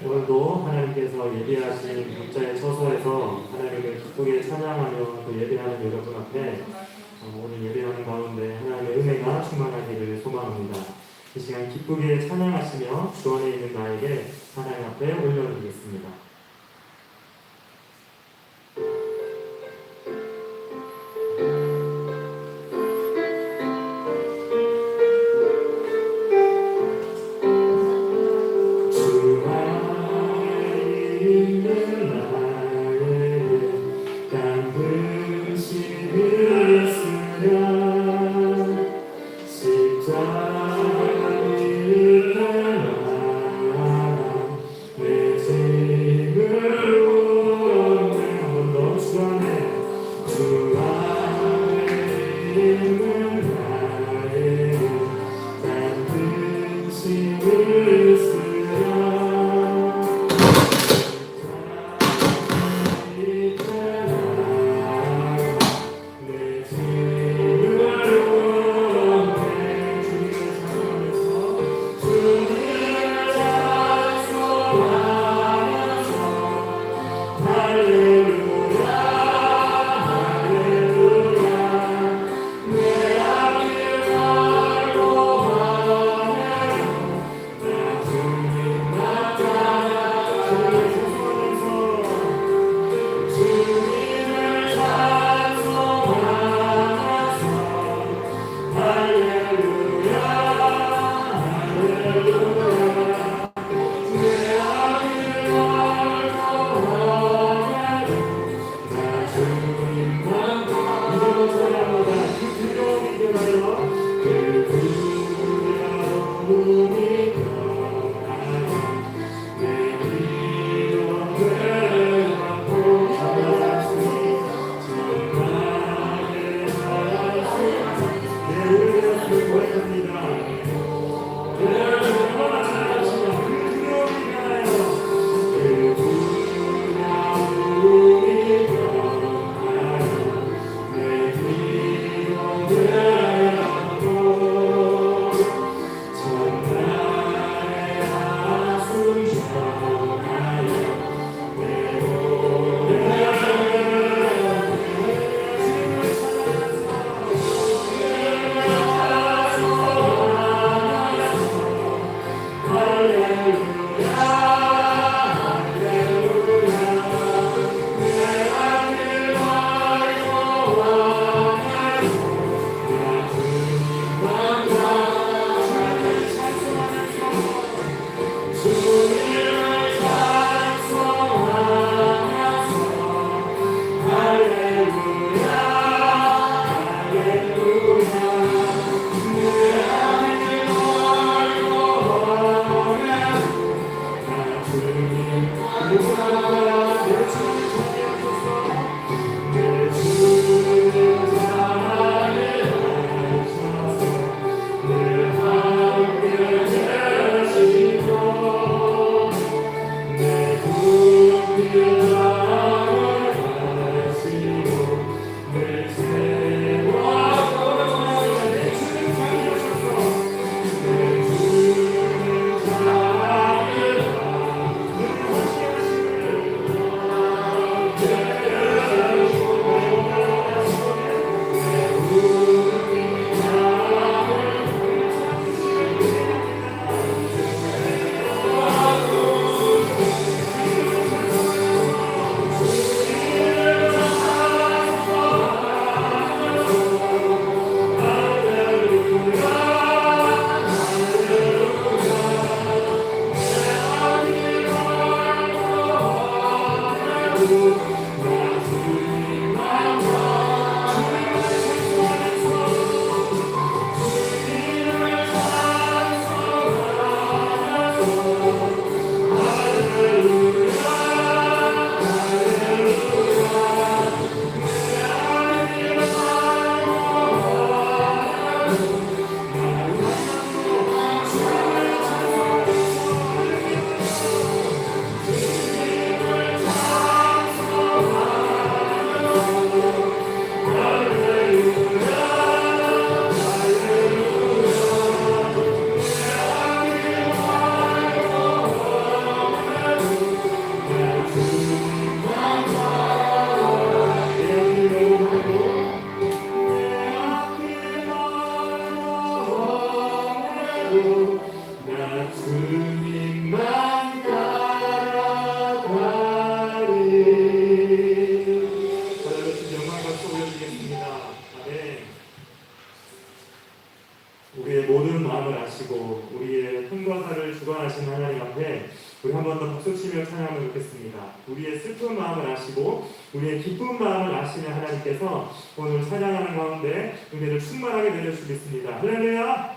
오늘도 하나님께서 예비하신 각자의 처소에서 하나님을 기쁘게 찬양하며 또 예배하는 여러분 앞에 오늘 예배하는 가운데 하나님의 은혜가 충만하기를 소망합니다. 이 시간 기쁘게 찬양하시며 주 안에 있는 나에게 하나님 앞에 올려드리겠습니다. 한 번 더 박수치며 찬양하면 좋겠습니다. 우리의 슬픈 마음을 아시고 우리의 기쁜 마음을 아시는 하나님께서 오늘 찬양하는 가운데 은혜를 충만하게 내려주시겠습니다. 할렐루야.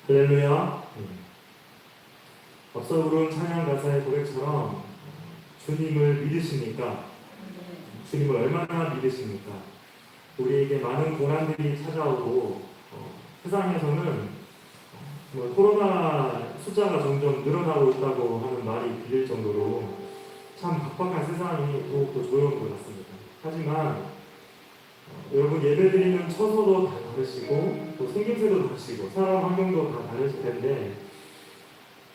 할렐루야. 앞서 부른 찬양 가사의 고백처럼 주님을 믿으십니까? 주님을 얼마나 믿으십니까? 우리에게 많은 고난들이 찾아오고 세상에서는 코로나 숫자가 점점 늘어나고 있다고 하는 말이 들릴 정도로 참 각박한 세상이 더욱더 조여온 것 같습니다. 하지만 여러분 예배드리는 처소도 다 다르시고 또 생김새도 다르시고 사람 환경도 다 다르실 텐데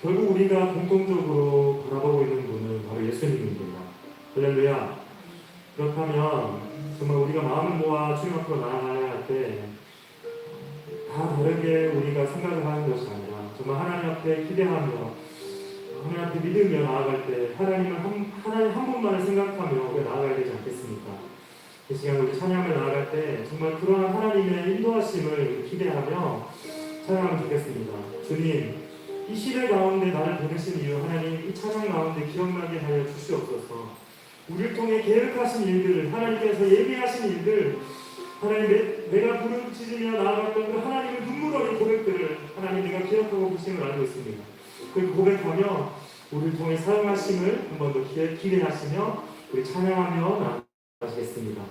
결국 우리가 공통적으로 바라보고 있는 분은 바로 예수님입니다. 할렐루야. 그렇다면 정말 우리가 마음을 모아 주님 앞으로 나아가야 할 때 다 다르게 우리가 생각을 하는 것이 아니라 정말 하나님 앞에 기대하며 하나님 앞에 믿으며 나아갈 때 하나님 한 분만을 생각하며 우리가 나아가야 되지 않겠습니까? 이 시간 우리 찬양을 나아갈 때 정말 그러한 하나님의 인도하심을 기대하며 찬양하면 좋겠습니다. 주님, 이 시대 가운데 나를 보내신 이유 하나님 이 찬양 가운데 기억나게 하여 주시옵소서. 우리를 통해 계획하신 일들을 하나님께서 예비하신 일들 하나님 내가 부르짖으며 나아갔던 그 하나님의 눈물 어린 고백들을 하나님 내가 기억하고 계심을 알고 있습니다. 그 고백하며 우리를 통해 사용하심을 한 번 더 기대하시며 우리 찬양하며 나아가시겠습니다.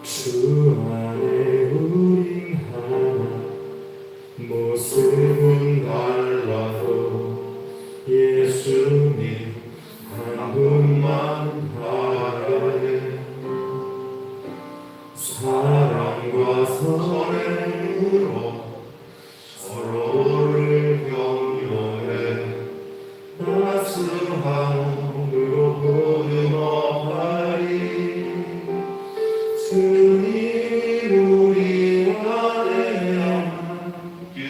주 안에 우린 하나 모습은 달라도 예수님 한 분만 바라네. 사랑과 선행으로 서로를 격려해 따스함으로 보듬어하리. 주님 우리 안에 함께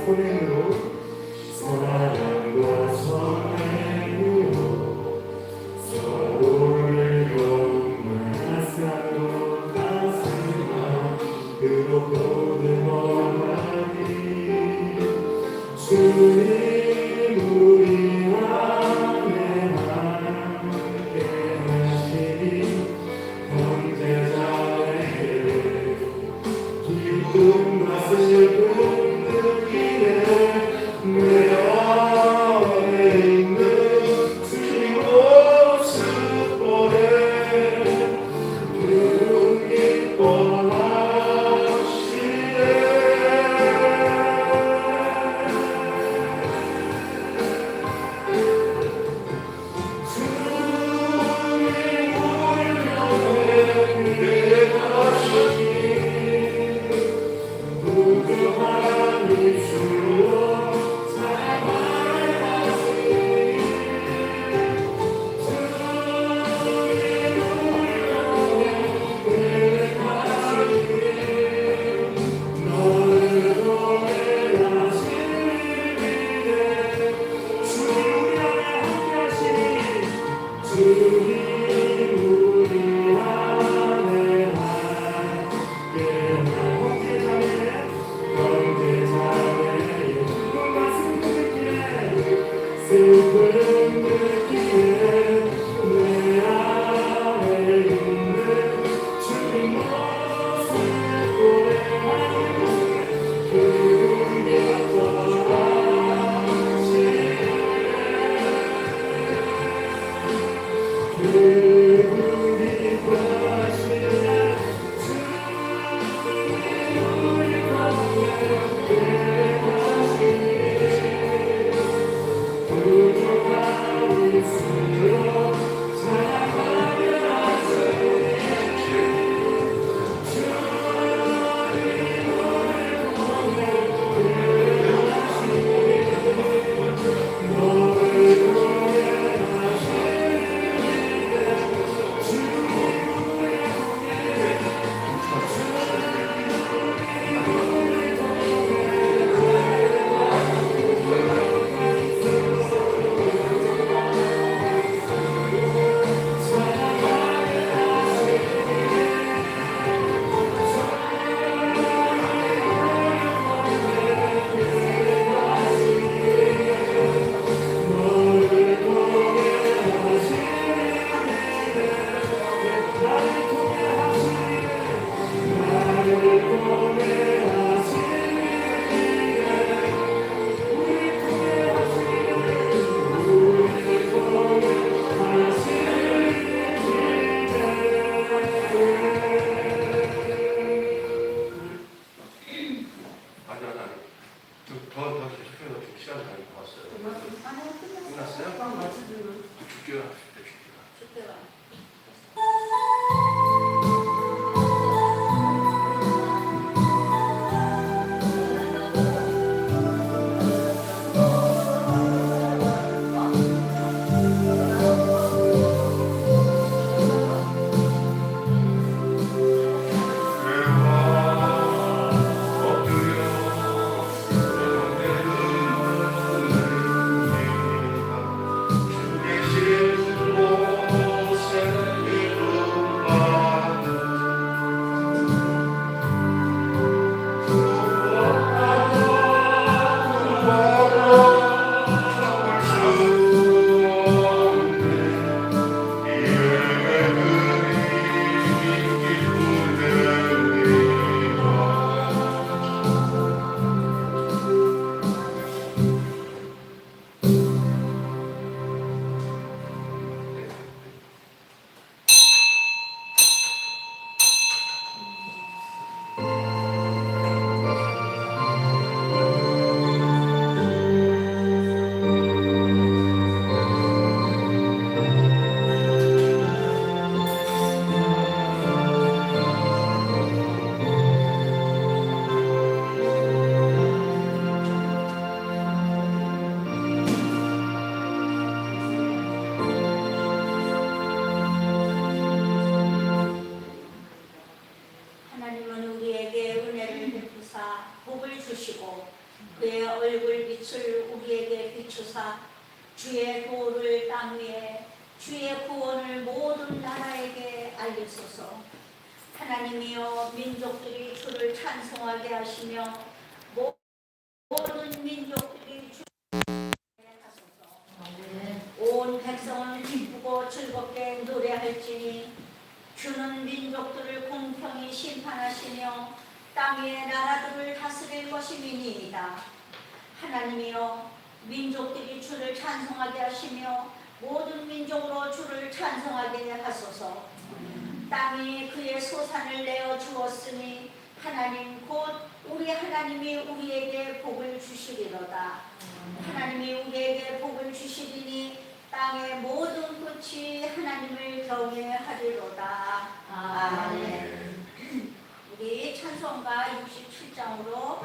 선행으로 사랑과 선행으로 서로를 용납하고 가슴아 그로 거듭어가니 주님 우리 안에 함께 하시니 형제자매에게 기쁨과 슬픔 느끼네 내 안에 있는 주님 모습 보내 그분 기뻐하시네 슬픔 느끼네 내 안에 있는 주님 모습 보내 그분 기뻐하시네 더 계속해서 좀 시간 많이 나왔어요. 끝났어요? 줄게요. 줄게요. 하나님은 우리에게 은혜를 베푸사 복을 주시고 그의 얼굴 빛을 우리에게 비추사 주의 도를 땅 위에 주의 구원을 모든 나라에게 알리소서. 하나님이여 민족들이 주를 찬송하게 하시며 모든 민족들이 주를 하소서. 온 백성은 기쁘고 즐겁게 노래할지니 주는 민족들을 공평히 심판하시며 땅 위의 나라들을 다스릴 것임이니이다. 하나님이여 민족들이 주를 찬송하게 하시며 모든 민족으로 주를 찬송하게 하소서. 땅이 그의 소산을 내어 주었으니 하나님 곧 우리 하나님이 우리에게 복을 주시리로다. 하나님이 우리에게 복을 주시리니 땅의 모든 끝이 하나님을 경외하리로다. 아멘. 우리 찬송가 67장으로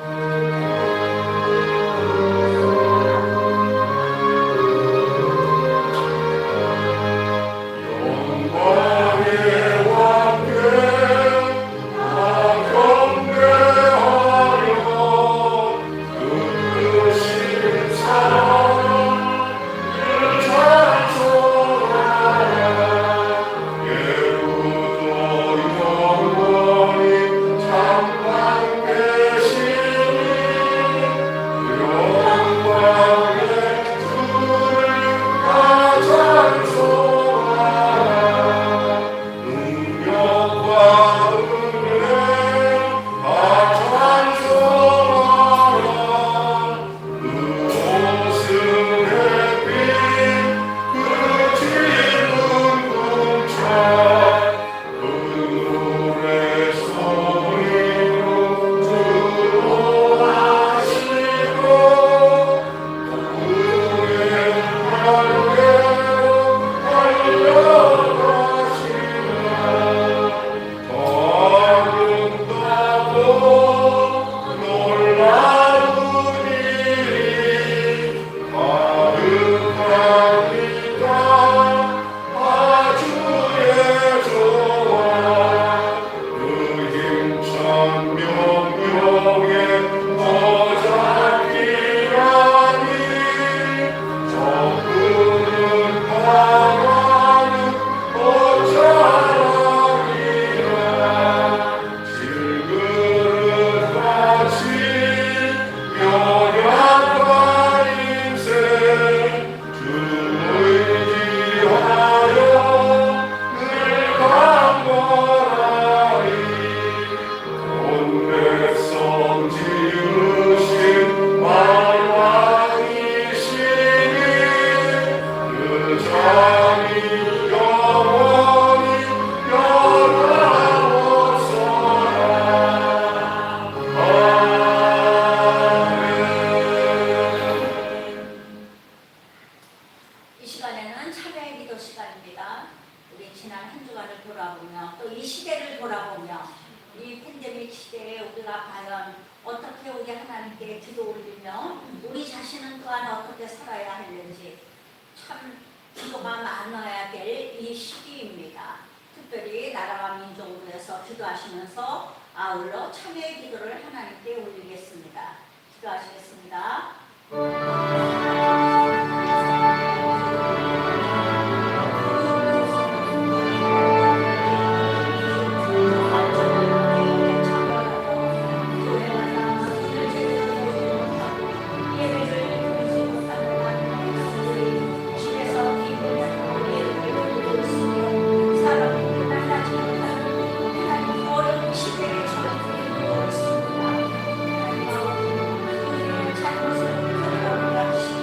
기도하시면서 아울러 참여의 기도를 하나님께 올리겠습니다. 기도하시겠습니다. 시대의 전쟁을 보였습니다. 하나님께서 그들의 잘못을 돌아보시고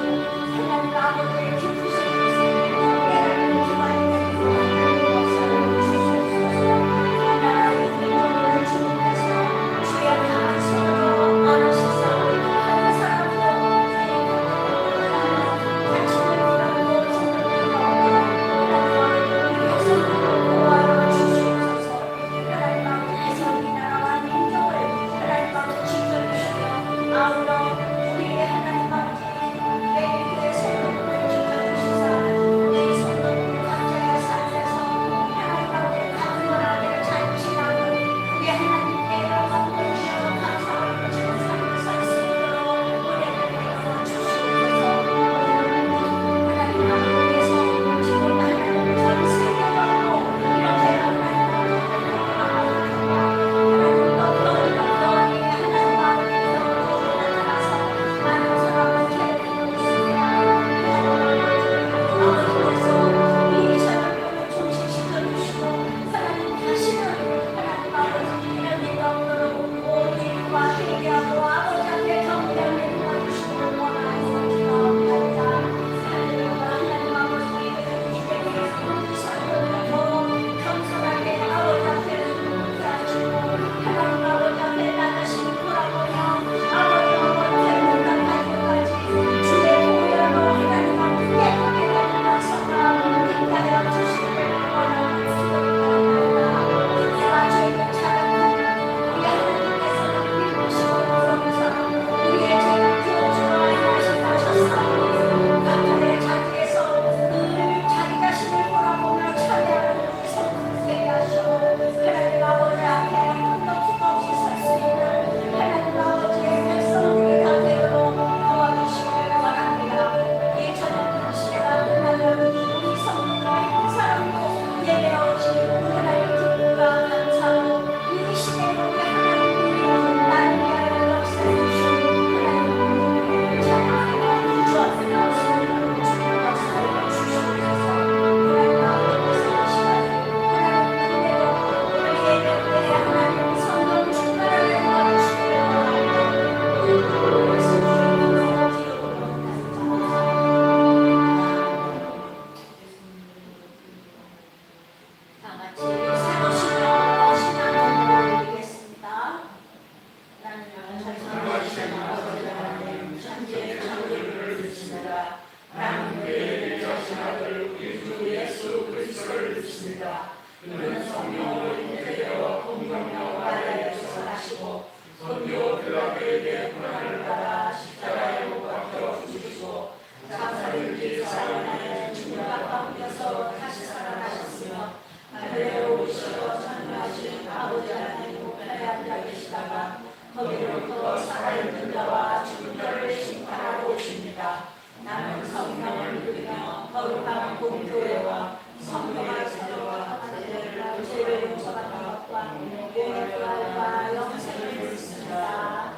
우리에게 고난을 받아 십자가에 못 박혀 죽으시고 장사일기 사흘만에 죽은 가운데서 다시 살아나셨으며 하늘에 오르시어 전능하신 아버지 하나님 우편에 앉아 계시다가 거기로부터 살아있는 자와 죽은 자를 심판하러 오십니다. 나는 성령을 믿으며 거룩한 공교회와 성령의 세례와 하나님의 죄를 용서받는 것과 몸의 부활과 영생을 믿습니다.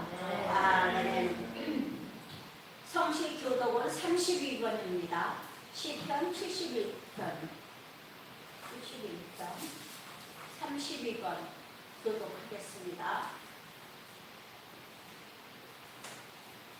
아멘. 성시 교독은 32번입니다. 시편 71편 32번 교독하겠습니다.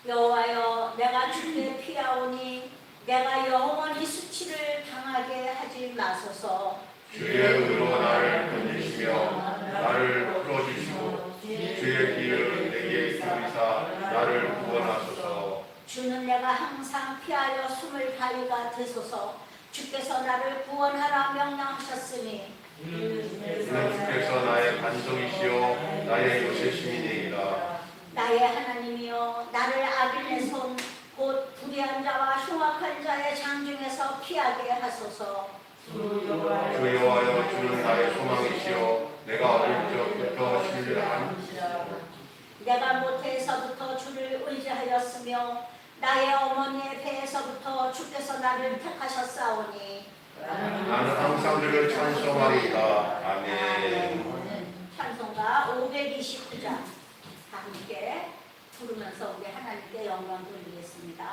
여호와여, 내가 주께 피하오니 내가 영원히 수치를 당하게 하지 마소서. 주의 은혜로 나를 건지시며 나를 풀어주시고 주의 길을 내게 이끌리사 나를 구원하소서. 주는 내가 항상 피하여 숨을 가위가 되소서. 주께서 나를 구원하라 명령하셨으니 주는 주께서 나의 반성이시요 나의 요새심이니이다. 나의 하나님이여, 나를 악인의 손 곧 불의한 자와 흉악한 자의 장중에서 피하게 하소서. 주 여호와여, 주는 나의 소망이시요 내가 어릴 적부터 신뢰한 내가 모태에서부터 주를 의지하였으며 나의 어머니의 배에서부터 주께서 나를 택하셨사오니 나는 항상 주를 찬송하리이다. 아멘. 찬송가 529장 다 함께 부르면서 우리 하나님께 영광 돌리겠습니다.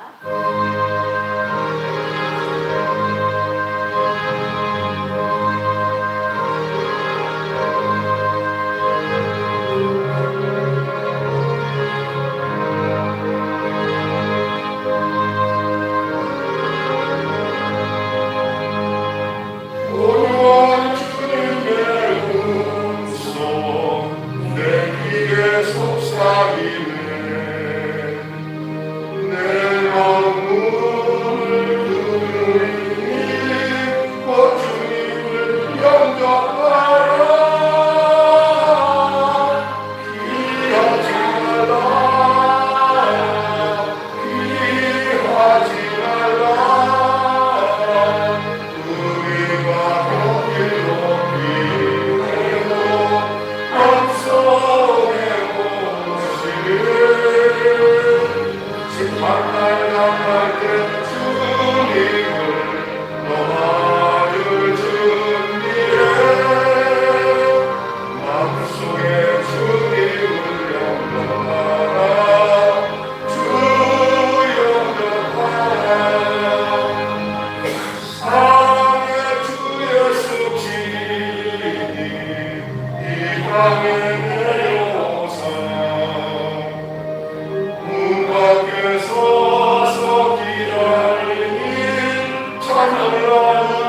문 밖에 서서 기다리니 찬양을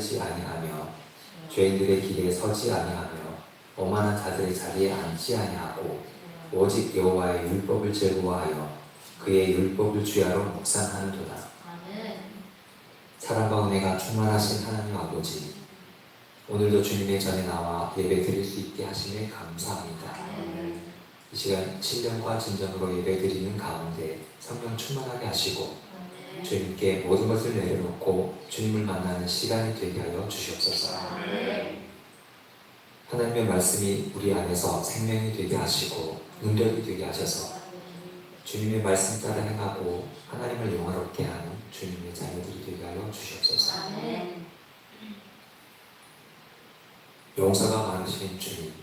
따르지 아니하며 죄인들의 길에 서지 아니하며 오만한 자들의 자리에 앉지 아니하고 오직 여호와의 율법을 즐거워하여 그의 율법을 주야로 묵상하는도다. 사랑과 은혜가 충만하신 하나님 아버지, 오늘도 주님의 전에 나와 예배 드릴 수 있게 하심에 감사합니다. 이 시간 신령과 진정으로 예배 드리는 가운데 성령 충만하게 하시고 주님께 모든 것을 내려놓고 주님을 만나는 시간이 되게 하여 주시옵소서. 하나님의 말씀이 우리 안에서 생명이 되게 하시고 능력이 되게 하셔서 주님의 말씀 따라 행하고 하나님을 영화롭게 하는 주님의 자녀들이 되게 하여 주시옵소서. 용서가 많으신 주님,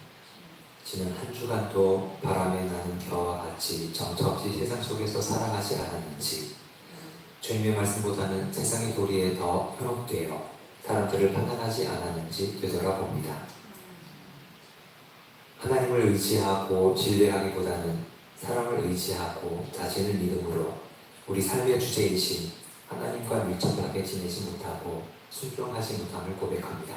지난 한 주간도 바람에 나는 겨와 같이 정처없이 세상 속에서 살아가지 않았는지 주님의 말씀보다는 세상의 도리에 더 현혹되어 사람들을 판단하지 않았는지 되돌아봅니다. 하나님을 의지하고 신뢰하기보다는 사람을 의지하고 자신을 믿음으로 우리 삶의 주제이신 하나님과 밀접하게 지내지 못하고 순종하지 못함을 고백합니다.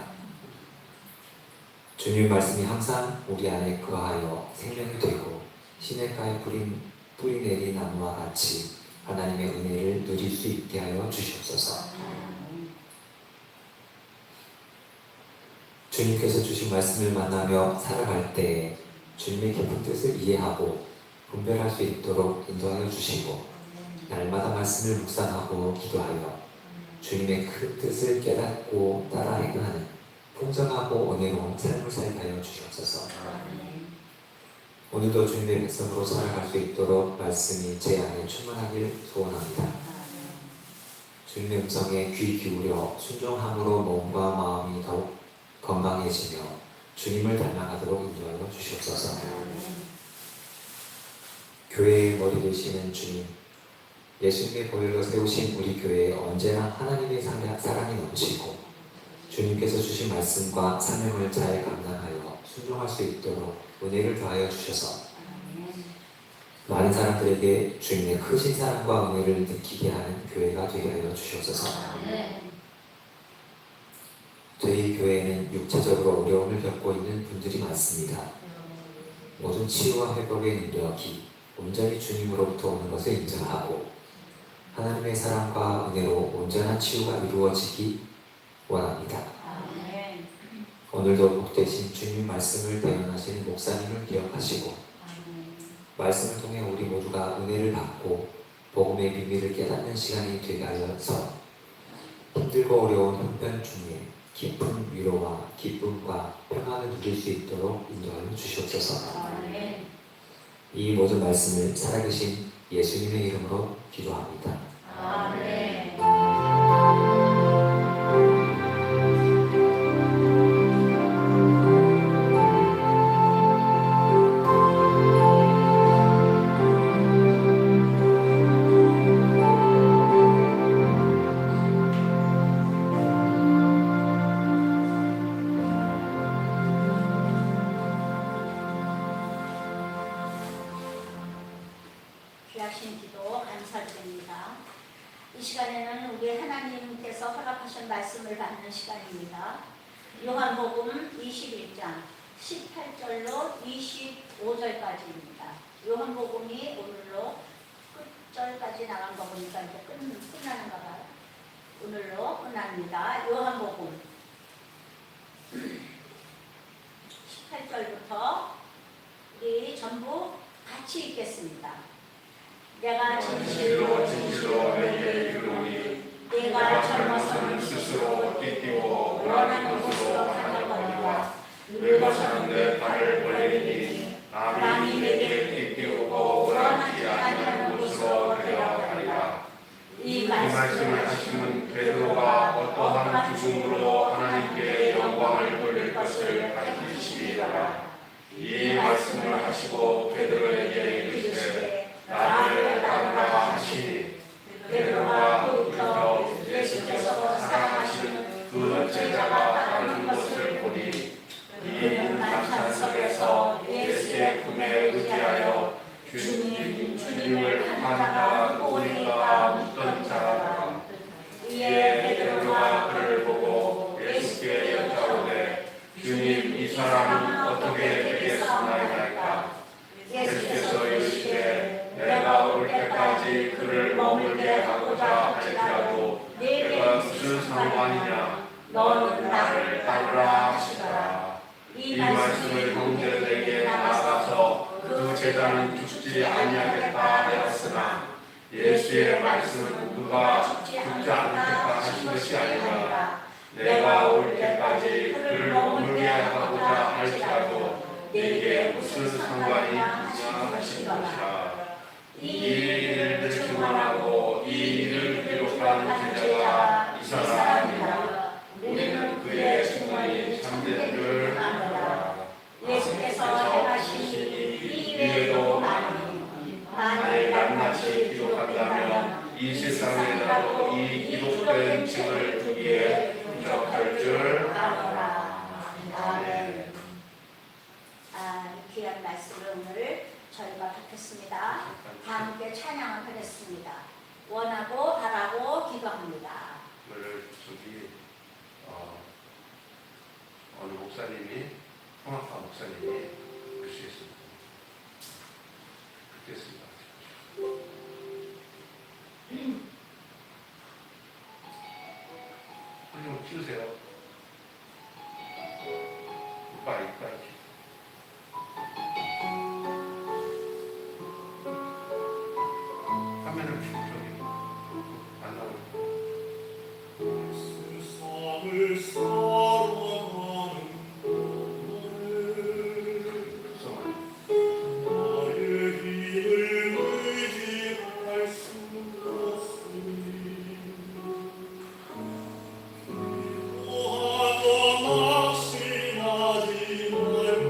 주님의 말씀이 항상 우리 안에 거하여 생명이 되고 시냇가에 뿌리 내린 나무와 같이 하나님의 은혜를 누릴 수 있게 하여 주시옵소서. 주님께서 주신 말씀을 만나며 살아갈 때에 주님의 깊은 뜻을 이해하고 분별할 수 있도록 인도하여 주시고 날마다 말씀을 묵상하고 기도하여 주님의 그 뜻을 깨닫고 따라 행하는 풍성하고 은혜로운 삶을 살게 하여 주시옵소서. 오늘도 주님의 백성으로 살아갈 수 있도록 말씀이 제 안에 충만하길 소원합니다. 주님의 음성에 귀 기울여 순종함으로 몸과 마음이 더욱 건강해지며 주님을 닮아가도록 인도하여 주시옵소서. 교회의 머리 되시는 주님, 예수님의 보혈로 세우신 우리 교회에 언제나 하나님의 사랑이 넘치고 주님께서 주신 말씀과 사명을 잘 감당하여 순종할 수 있도록 은혜를 더하여 주셔서 많은 사람들에게 주님의 크신 사랑과 은혜를 느끼게 하는 교회가 되게 하여 주시옵소서. 저희 교회에는 육체적으로 어려움을 겪고 있는 분들이 많습니다. 모든 치유와 회복의 능력이 온전히 주님으로부터 오는 것을 인정하고 하나님의 사랑과 은혜로 온전한 치유가 이루어지기 원합니다. 오늘도 복되신 주님 말씀을 대언하시는 목사님을 기억하시고 말씀을 통해 우리 모두가 은혜를 받고 복음의 비밀을 깨닫는 시간이 되게 하여서 힘들고 어려운 형편 중에 깊은 위로와 기쁨과 평안을 누릴 수 있도록 인도하여 주시옵소서. 이 모든 말씀을 살아계신 예수님의 이름으로 기도합니다. 아멘. 귀하신 기도 감사드립니다. 이 시간에는 우리 하나님께서 허락하신 말씀을 받는 시간입니다. 요한복음 21장 18절로 25절까지입니다. 요한복음이 오늘로 끝절까지 나간 거 보니까 이제 끝나는가 봐요. 오늘로 끝납니다. 요한복음 18절부터 우리 전부 같이 읽겠습니다. 내가 진실로 진실로 너희에게 이르노니 내가 젊어서는 스스로 뛰뛰고 원하는 곳으로 가려거니와 늙어서는 내 발을 벌리니 남이 내게 뛰뛰고 원하지 아니하는 곳으로 데려가리라. 이 말씀을 하시는 베드로가 어떠한 죽음으로 하나님께 영광을 돌릴 것을 가르치시리라. 이 말씀을 하시고 베드로에게 이르시되 나를 따르라 하시니 베드로가 그부터 예수께서 사랑하시는 그 제자가 따르는 것을 보니 이는 만찬석에서 예수의 품에 의지하여 주님을 한자가 누구니까 묻던 자라. 이에 베드로가 그를 보고 사람은 어떻게 되겠사나이까. 예수께서 이르시되 내가 올 때까지 그를 머물게 하고자 할지라도 내가 무슨 상관이냐. 너는 나를 따르라 하시더라. 이 말씀을 형제들에게 나아가서 그 제자는 죽지 아니하겠다 하였으나 예수의 말씀은 누가 죽지 않겠다 하신 것이 아니라 내가 올 때까지 그를 머물게 하고자 할지라도 내게 무슨 상관이 있냐 하신 것이라. 이 일을 증언하고 이 일을 기록한 제자가 이 사람이라. 우리는 그의 증언이 참된 줄 아노라. 예수께서 행하신 이 일도 많으니 만일 낱낱이 기록한다면 이 세상에라도 이 기록된 책을 두기에 부족할 줄 아노라. 아멘. 귀한 말씀을 오늘 저희가 듣겠습니다. 다 함께 찬양을 하겠습니다. 원하고 바라고 기도합니다. 오늘 저기 어느 목사님이 성악가 목사님이 글씨했습니다. 듣겠습니다. 손 좀 키우세요. 이빨. 화면을 저기 안 나오고. 세상을 살아가는 나의 힘을 의지할 수 없으니 기도하고 낙심하지 말고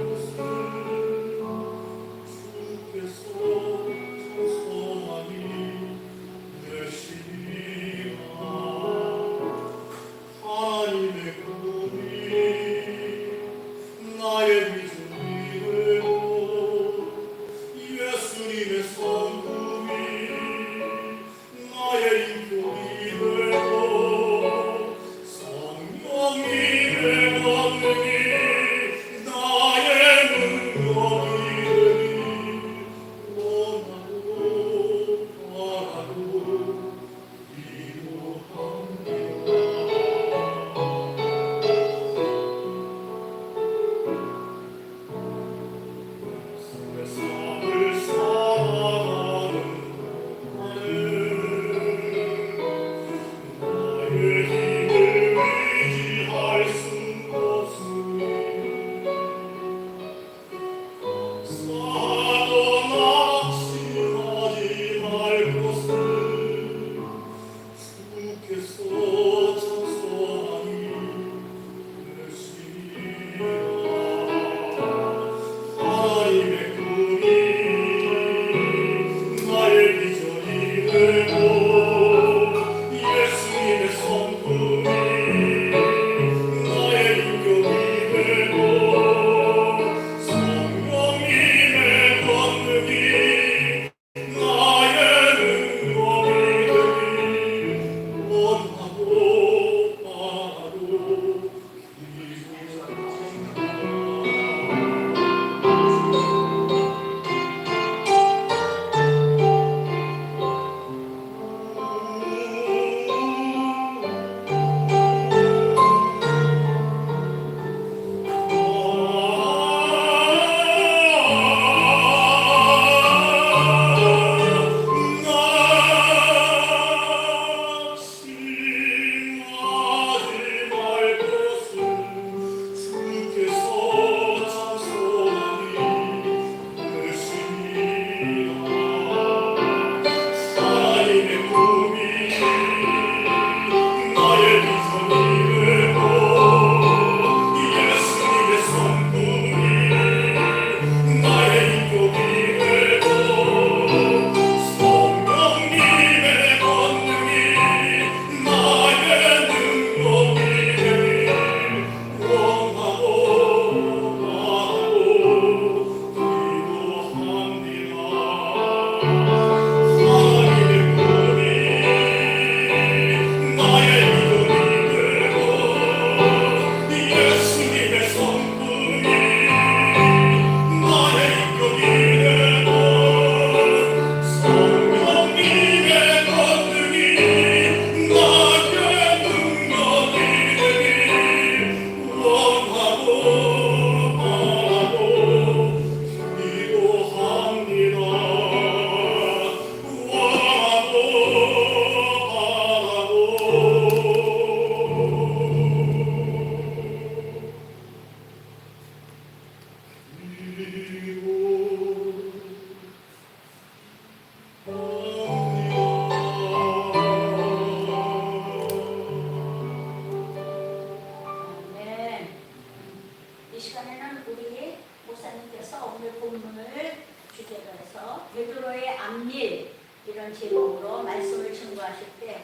시간에는 우리 목사님께서 오늘 본문을 주제로 해서 베드로의 안밀 이런 제목으로 말씀을 증거하실 때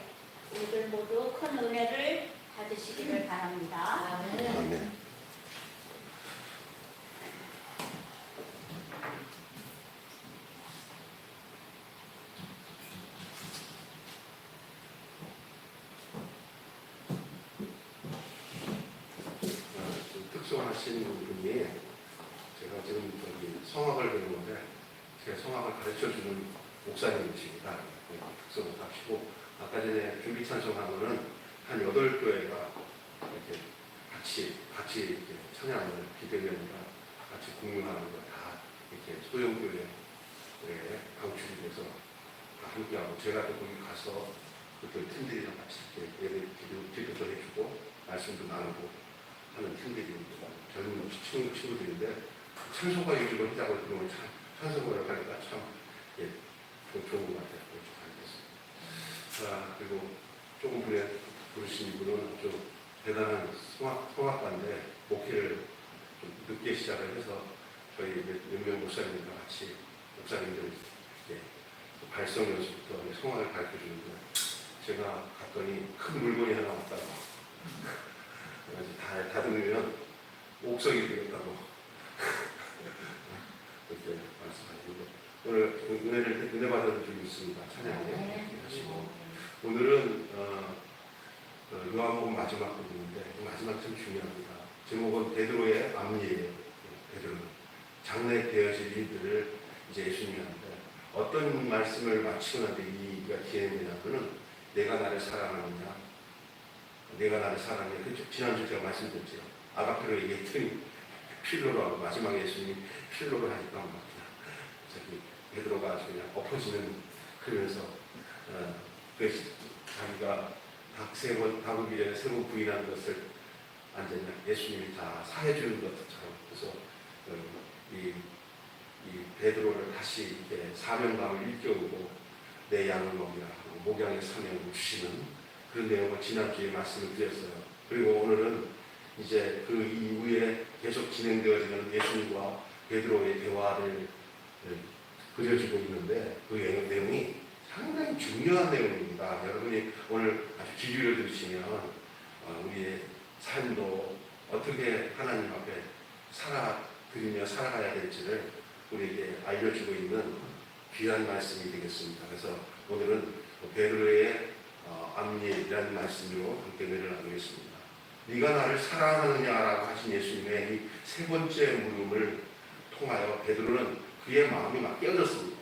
우리들 모두 큰 은혜를 받으시기를 바랍니다. 아멘. 좀 특수하신 분이 제가 지금 성악을 배우는데 제 성악을 가르쳐주는 목사님이십니다. 특수를 하시고 아까 전에 준비 찬송하고는 한 8교회가 이렇게 같이 이렇게 찬양을 기대면과 같이 공유하는 거 다 이렇게 소형교회에 방출이 돼서 다 함께하고 제가 또 거기 가서 그 팀들이랑 같이 이렇게 예배 기도도 해주고 말씀도 나누고 하는 팀들이 젊은 친구들인데 찬송가 요즘을 하자고 그러면 찬송가를 하니까 참 좋은 것 같아요. 자, 그리고 조금 전에 부르신 분은 아주 대단한 성악가인데 목회를 좀 늦게 시작을 해서 저희 몇몇 목사님들과 같이 목사님들 발성 연습부터 성악을 가르쳐 주는데 제가 갔더니 큰 물건이 하나 왔다고 다 다듬으면 옥석이 되겠다고 그렇게 말씀하시는데 오늘 은혜 받아서 좀 있습니다. 찬양에 하시고 오늘은 요한복음 마지막 부분인데 마지막 참 중요합니다. 제목은 베드로의 앞니예요. 베드로는 장래되어질 일들을 이제 예수님이 하는데 어떤 말씀을 마치고 나서 이가 기회냐면은 내가 나를 사랑하느냐 내가 나를 사랑해. 지난주 제가 말씀드렸죠. 아가페로 얘기했더니 필로로 하고 마지막에 예수님이 필로로 하니까 막 저기 베드로가 아주 그냥 엎어지는 그러면서 자기가 닭을 이래 세 번 부인하는 것을 완전히 예수님이 다 사해주는 것처럼 그래서 이 베드로를 다시 이렇게 사명감을 일깨우고 내 양을 먹이라 하고 목양의 사명을 주시는 그런 내용을 지난주에 말씀을 드렸어요. 그리고 오늘은 이제 그 이후에 계속 진행되어지는 예수님과 베드로의 대화를 그려지고 있는데 그 내용이 상당히 중요한 내용입니다. 여러분이 오늘 아주 기준을 들으시면 우리의 삶도 어떻게 하나님 앞에 살아드리며 살아가야 될지를 우리에게 알려주고 있는 귀한 말씀이 되겠습니다. 그래서 오늘은 베드로의 앞니라는 말씀으로 함께 은혜를 나누겠습니다. 네가 나를 사랑하느냐라고 하신 예수님의 이 세 번째 물음을 통하여 베드로는 그의 마음이 막 깨어졌습니다.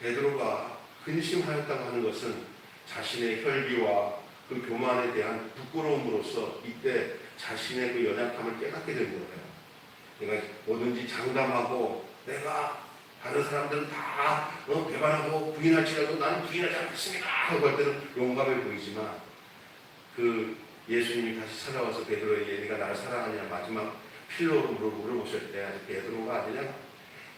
베드로가 근심하였다고 하는 것은 자신의 혈기와 그 교만에 대한 부끄러움으로써 이때 자신의 그 연약함을 깨닫게 된 거예요. 그러니까 뭐든지 장담하고 내가 다른 사람들은 다 배반하고 부인할지라도 나는 부인하지 않겠습니다 하고 할 때는 용감해 보이지만 그 예수님이 다시 찾아와서 베드로에게 네가 나를 사랑하느냐 마지막 필로로 물어보실 때 베드로가 그냥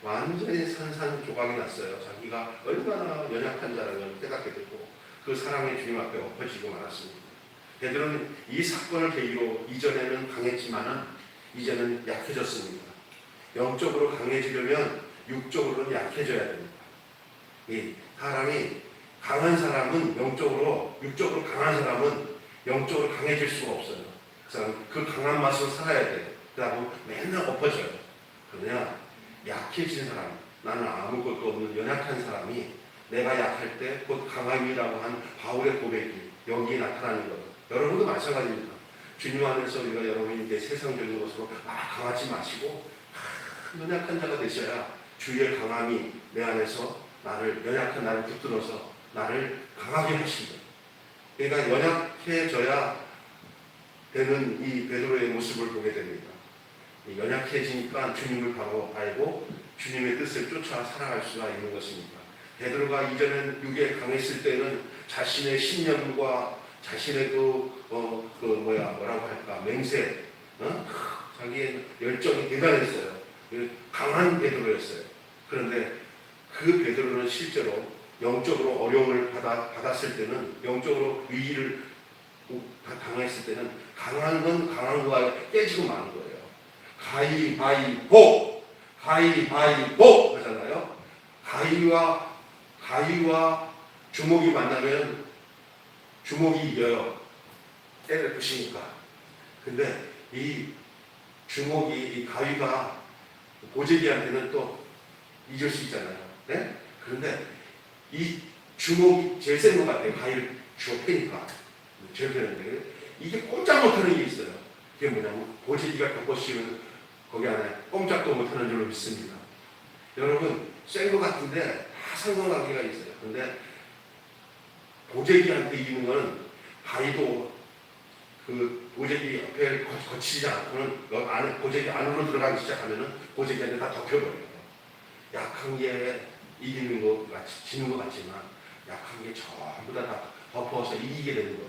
완전히 산산조각이 났어요. 자기가 얼마나 연약한 자라는 걸 깨닫게 되고 그 사랑의 주님 앞에 엎어지고 말았습니다. 베드로는 이 사건을 계기로 이전에는 강했지만은 이제는 약해졌습니다. 영적으로 강해지려면 육적으로는 약해져야 됩니다. 이 사람이 강한 사람은 육적으로 강한 사람은 영적으로 강해질 수가 없어요. 그 강한 맛으로 살아야 돼요. 그러고 맨날 엎어져요. 그러냐 약해진 사람, 나는 아무것도 없는 연약한 사람이 내가 약할 때 곧 강함이라고 한 바울의 고백이 여기에 나타나는 거예요. 여러분도 마찬가지입니다. 주님 안에서 우리가 여러분이 이제 세상적인 것으로 강하지 마시고 연약한 자가 되셔야 주의 강함이 내 안에서 연약한 나를 붙들어서 나를 강하게 하신다. 그러니까 연약해져야 되는 이 베드로의 모습을 보게 됩니다. 연약해지니까 주님을 바로 알고 주님의 뜻을 쫓아 살아갈 수가 있는 것입니다. 베드로가 이전엔 육에 강했을 때는 자신의 신념과 자신의 뭐라고 할까 맹세, 자기의 열정이 대단했어요. 강한 베드로였어요. 그런데 그 베드로는 실제로 영적으로 어려움을 받았을 때는 영적으로 위기를 다 당했을 때는 강한 건 강한 거가 깨지고 마는 거예요. 가위바위보! 가위바위보! 하잖아요. 가위와 주먹이 만나면 주먹이 이겨요. 때를 부시니까. 근데 이 주먹이, 이 가위가 보재기한테는 또 이길 수 있잖아요. 네? 그런데 이 주먹이 제일 센 것 같아요. 가위를 주워 패니까. 제일 패는데 이게 꼼짝 못하는 게 있어요. 그게 뭐냐면 보재기가 덮어씌우면 거기 안에 꼼짝도 못하는 줄로 믿습니다. 여러분 센 것 같은데 다 상관관계가 있어요. 근데 보재기한테 이기는 거는 가위도 그 보재기 옆에 거치지 않고는 안에 보재기 안으로 들어가기 시작하면은 보재기한테 다 덮여버려요. 약한 게 이기는 것 같이 지는 것 같지만 약한 게 전부 다 덮어서 이기게 되는 거예요.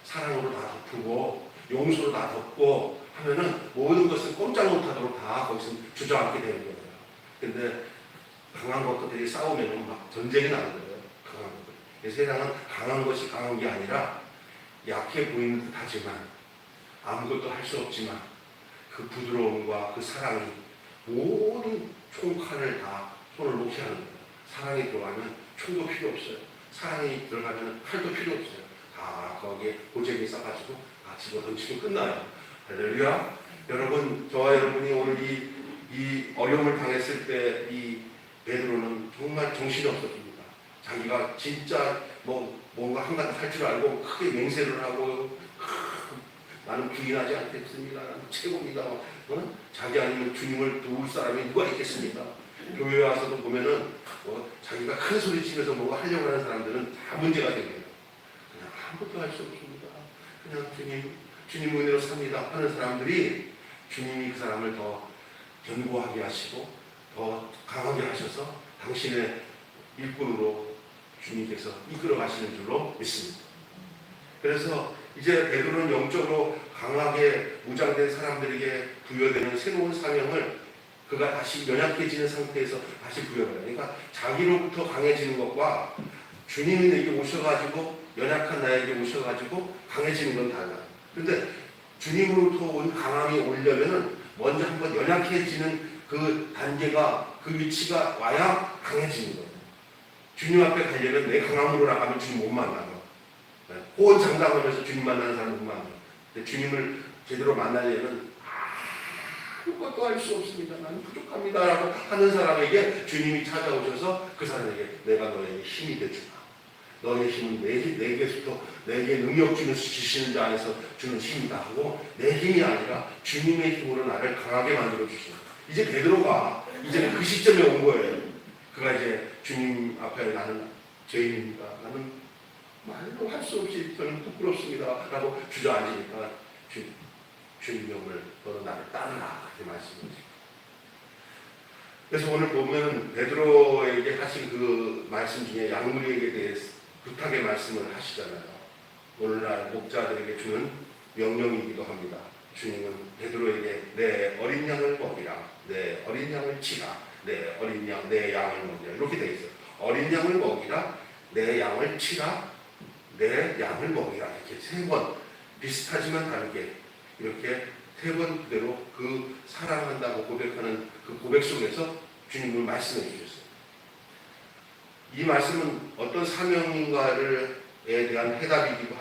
사랑으로 다 덮고 용서로 다 덮고 하면은 모든 것을 꼼짝 못하도록 다 거기서 주저앉게 되는 거예요. 근데 강한 것들이 싸우면은 막 전쟁이 나는 거예요. 강한 것들. 세상은 강한 것이 강한 게 아니라 약해 보이는 듯 하지만 아무것도 할 수 없지만 그 부드러움과 그 사랑이 모든 총칼을 다 손을 놓게 하는 거예요. 사랑이 들어가면 총도 필요 없어요. 사랑이 들어가면 칼도 필요 없어요. 다 거기에 보재기 싸가지고 다 집어 던지고 끝나요. 할렐루야. 여러분, 저와 여러분이 오늘 이 어려움을 당했을 때 이 베드로는 정말 정신이 없었습니다. 자기가 진짜 뭔가 한가지 할 줄 알고 크게 맹세를 하고 나는 부인하지 않겠습니다. 나는 최고입니다. 자기 아니면 주님을 도울 사람이 누가 있겠습니까? 교회 와서도 보면은 자기가 큰 소리 치면서 뭔가 하려고 하는 사람들은 다 문제가 생겨요. 그냥 아무것도 할 수 없습니다. 그냥 주님 은혜로 삽니다 하는 사람들이 주님이 그 사람을 더 견고하게 하시고 더 강하게 하셔서 당신의 일꾼으로 주님께서 이끌어 가시는 줄로 믿습니다. 그래서 이제 베드로는 영적으로 강하게 무장된 사람들에게 부여되는 새로운 사명을 그가 다시 연약해지는 상태에서 다시 부여해요. 그러니까 자기로부터 강해지는 것과 주님이 내게 오셔가지고 연약한 나에게 오셔가지고 강해지는 건 달라요. 근데 주님으로부터 온 강함이 오려면은 먼저 한번 연약해지는 그 단계가 그 위치가 와야 강해지는 거예요. 주님 앞에 가려면 내 강함으로 나가면 주님 못 만나요. 호언장담하면서 주님 만나는 사람 못 만나요. 근데 주님을 제대로 만나려면 아무것도 할 수 없습니다. 나는 부족합니다. 라고 하는 사람에게 주님이 찾아오셔서 그 사람에게 내가 너에게 힘이 되주마. 너의 힘은 내게부터 내게 능력 주시는 자 안에서 주는 힘이다 하고 내 힘이 아니라 주님의 힘으로 나를 강하게 만들어 주십니다. 이제 베드로가 이제는 그 시점에 온 거예요. 그가 이제 주님 앞에 나는 죄인입니다. 나는 말로 할 수 없이 저는 부끄럽습니다. 라고 주저앉으니까 주님 명을 너는 나를 따르라. 그렇게 말씀하십니다. 그래서 오늘 보면 베드로에게 하신 그 말씀 중에 양무리에게 대해서 부탁의 말씀을 하시잖아요. 오늘날 목자들에게 주는 명령이기도 합니다. 주님은 베드로에게 내 어린 양을 먹이라, 내 어린 양을 치라, 내 어린 양, 내 양을 먹이라 이렇게 되어 있어요. 어린 양을 먹이라, 내 양을 치라, 내 양을 먹이라 이렇게 세 번 비슷하지만 다르게 이렇게 세 번 그대로 그 사랑한다고 고백하는 그 고백 속에서 주님을 말씀해 주셨어요. 이 말씀은 어떤 사명인가에 대한 해답이기도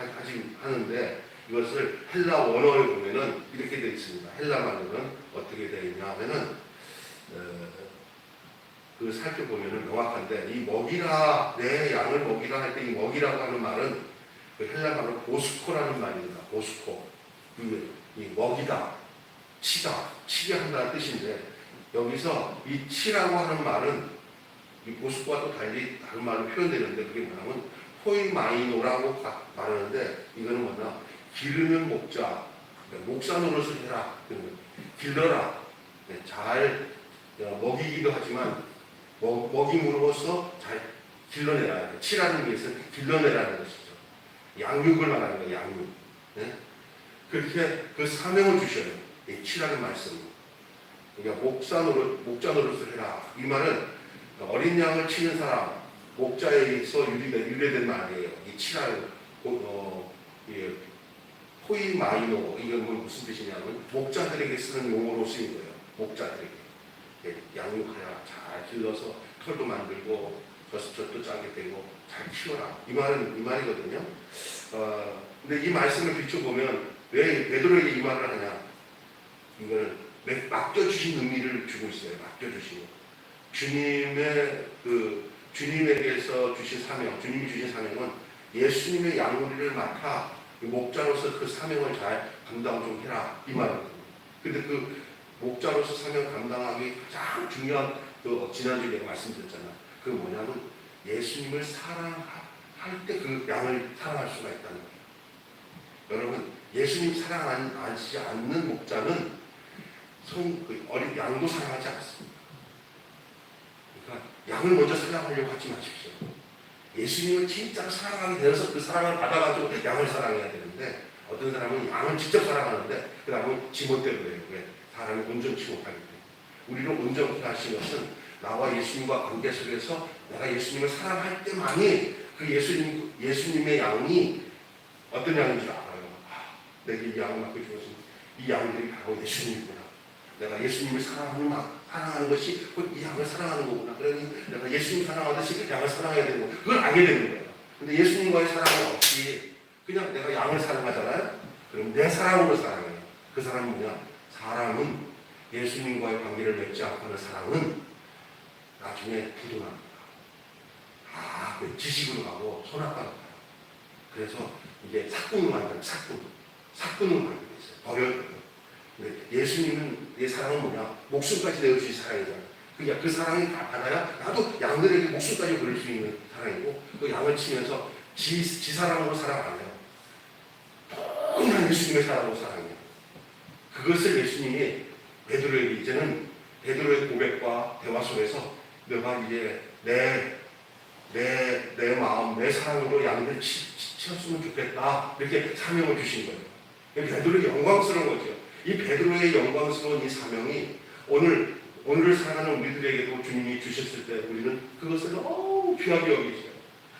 하는데 이것을 헬라 원어에 보면은 이렇게 되어 있습니다. 헬라 말로는 어떻게 되어 있냐 하면은 그 살펴보면은 명확한데 이 먹이라 내 양을 먹이라 할 때 이 먹이라고 하는 말은 그 헬라 말로 보스코라는 말입니다. 보스코 이 먹이다, 치다, 치게 한다는 뜻인데 여기서 이 치라고 하는 말은 이 보스코와 또 달리 다른 말로 표현되는데 그게 뭐냐면 포이마이노라고 말하는데 이거는 뭐냐 기르는 목자, 목사 노릇을 해라, 길러라, 잘 먹이기도 하지만 먹임으로써 잘 길러내라. 치라는 것은 길러내라는 것이죠. 양육을 말하는 거예요. 양육. 네? 그렇게 그 사명을 주셔요. 이 치라는 말씀. 그러니까 목자 노릇을 해라. 이 말은 어린 양을 치는 사람, 목자에서 유래된 말이에요. 이 치라는 토이 마이노 이건 뭐 무슨 뜻이냐면 목자들에게 쓰는 용어로 쓰인 거예요. 목자들에게 양육하여 잘 길러서 털도 만들고 젖도 짜게 되고 잘 키워라 이 말이거든요. 근데 이 말씀을 비춰보면 왜 베드로에게 이 말을 하냐? 이걸 맡겨주신 의미를 주고 있어요. 맡겨주신 주님에게서 주신 사명, 주님이 주신 사명은 예수님의 양무리를 맡아 목자로서 그 사명을 잘 감당 좀 해라 이 말이거든요. 근데 그 목자로서 사명 감당하기 가장 중요한 지난주에 내가 말씀드렸잖아. 그 뭐냐면 예수님을 사랑할 때 그 양을 사랑할 수가 있다는 거예요. 여러분 예수님 사랑하지 않는 목자는 어린 양도 사랑하지 않습니다. 그러니까 양을 먼저 사랑하려고 하지 마십시오. 예수님을 진짜로 사랑하게 되어서 그 사랑을 받아가지고 양을 사랑해야 되는데 어떤 사람은 양을 직접 사랑하는데 그 다음은 지멋대로 돼요. 왜? 사람이 온전치 못하기 때문에. 우리를 온전케 하신 것은 나와 예수님과 관계 속에서 내가 예수님을 사랑할 때만이 그 예수님의 양이 어떤 양인 줄 알아요. 내게 이 양을 맡겨주었으니 이 양들이 바로 예수님이구나. 내가 예수님을 사랑하는 것이 곧 이 양을 사랑하는 거구나. 그러니 내가 예수님 사랑하듯이 양을 사랑해야 되는 거. 그걸 알게 되는 거예요. 근데 예수님과의 사랑은 없이 그냥 내가 양을 사랑하잖아요. 그럼 내 사랑으로 사랑해요. 그 사람은 뭐냐? 사람은 예수님과의 관계를 맺지 않고는 사랑은 나중에 부도납니다. 지식으로 가고 선악과로 가요. 그래서 이게 사꾼으로 만드는 사꾼으로 만드는 있어요. 버려요. 예수님은 내 사랑은 뭐냐? 목숨까지 내어주신 사랑이잖아요. 그러니까 그 사랑이 받아야 나도 양들에게 목숨까지 걸을 수 있는 사랑이고 그 양을 치면서 지 사랑으로 사랑 안 해요. 그냥 예수님의 사랑으로 사랑해요. 그것을 예수님이 베드로에게 이제는 베드로의 고백과 대화 속에서 내가 이제 내 마음, 내 사랑으로 양들 치웠으면 좋겠다 이렇게 사명을 주신 거예요. 베드로에게 영광스러운 거죠. 이 베드로의 영광스러운 이 사명이 오늘을 살아가는 우리들에게도 주님이 주셨을 때 우리는 그것을 너무 귀하게 여기죠.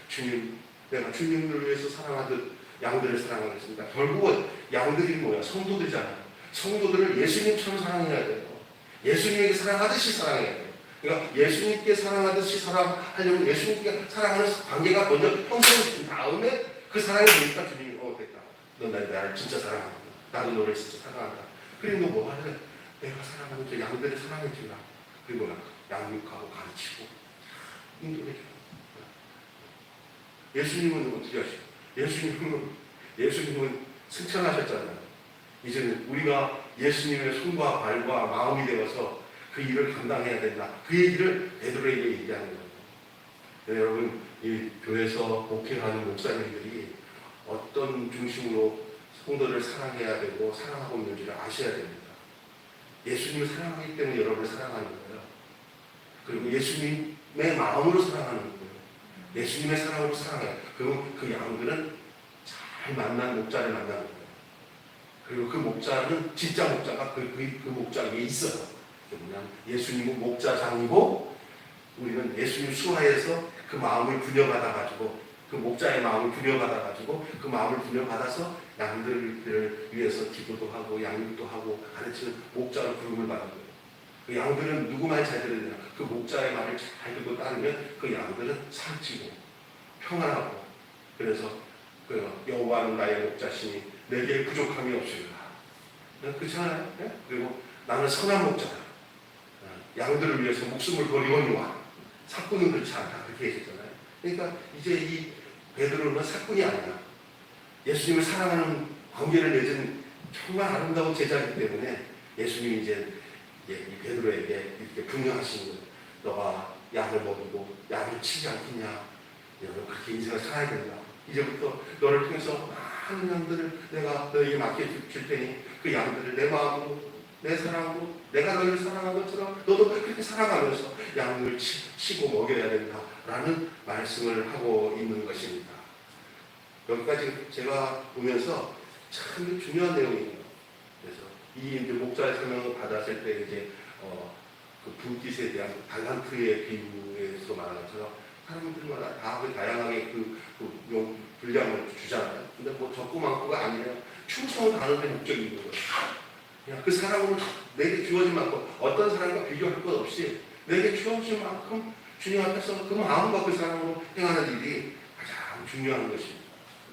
주님, 내가 주님을 위해서 사랑하듯 양들을 사랑하겠습니다. 결국은 양들이 뭐야? 성도들이잖아요. 성도들을 예수님처럼 사랑해야 돼요. 예수님에게 사랑하듯이 사랑해야 돼요. 그러니까 예수님께 사랑하듯이 사랑하려면 예수님께 사랑하는 관계가 먼저 형성된 다음에 그 사랑이 되니까 주님이 됐다. 너 나를 진짜 사랑한다. 나도 너를 진짜 사랑한다. 그리고 너 뭐 할래? 내가 사랑하는 저 양들을 사랑해 주라. 그리고 양육하고 가르치고 인도해 줘. 예수님은 어떻게 하시오? 예수님은 승천하셨잖아요. 이제는 우리가 예수님의 손과 발과 마음이 되어서 그 일을 감당해야 된다. 그 얘기를 베드로에게 얘기하는 거예요. 여러분, 이 교회에서 목회하는 목사님들이 어떤 중심으로 성도를 사랑해야 되고 사랑하고 있는지를 아셔야 됩니다. 예수님을 사랑하기 때문에 여러분을 사랑하는 거예요. 그리고 예수님의 마음으로 사랑하는 거예요. 예수님의 사랑으로 사랑해요. 그럼 그 양들은 잘 만난 목자를 만나는 거예요. 그리고 그 목자는 진짜 목자가 그 목자 위에 있어요. 뭐냐면 예수님은 목자장이고 우리는 예수님 수하에서 그 마음을 부여받아가지고 그 목자의 마음을 부여받아가지고 그 마음을 부여받아서 양들을 위해서 기도도 하고 양육도 하고 가르치는 목자로 부름을 받는 거예요. 그 양들은 누구 말 잘 들으냐? 그 목자의 말을 잘 듣고 따르면 그 양들은 살찌고 평안하고 그래서 그 여호와는 나의 목자시니 내게 부족함이 없으리라. 그렇잖아요. 네? 그리고 나는 선한 목자다. 양들을 위해서 목숨을 버리거니와 사꾼은 그렇지 않다. 그렇게 얘기했잖아요. 그러니까 이제 이 베드로는 사꾼이 아니야. 예수님을 사랑하는 관계를 맺은 정말 아름다운 제자이기 때문에 예수님이 이제 이 베드로에게 이렇게 분명하시는 거예요. 너가 양을 먹이고 양을 치지 않겠냐. 너는 그렇게 인생을 살아야 된다. 이제부터 너를 통해서 많은 양들을 내가 너에게 맡겨줄 테니 그 양들을 내 마음으로 내 사랑으로 내가 너를 사랑한 것처럼 너도 그렇게 살아가면서 양을 치고 먹여야 된다라는 말씀을 하고 있는 것입니다. 여기까지 제가 보면서 참 중요한 내용이에요. 그래서 이 목자의 사명을 받았을 때 이제 그 불깃에 대한 달란트의 비유에서 말한 것처럼 사람들마다 다 다양하게 그 분량을 주잖아요. 근데 뭐 적고 많고가 아니에요. 충성을 다하는 게 목적이 있는 거예요. 그냥 그 사람으로 내게 주어진 만큼 어떤 사람과 비교할 것 없이 내게 주어진 만큼 주님 앞에서 그 마음과 그 사람으로 행하는 일이 가장 중요한 것입니다.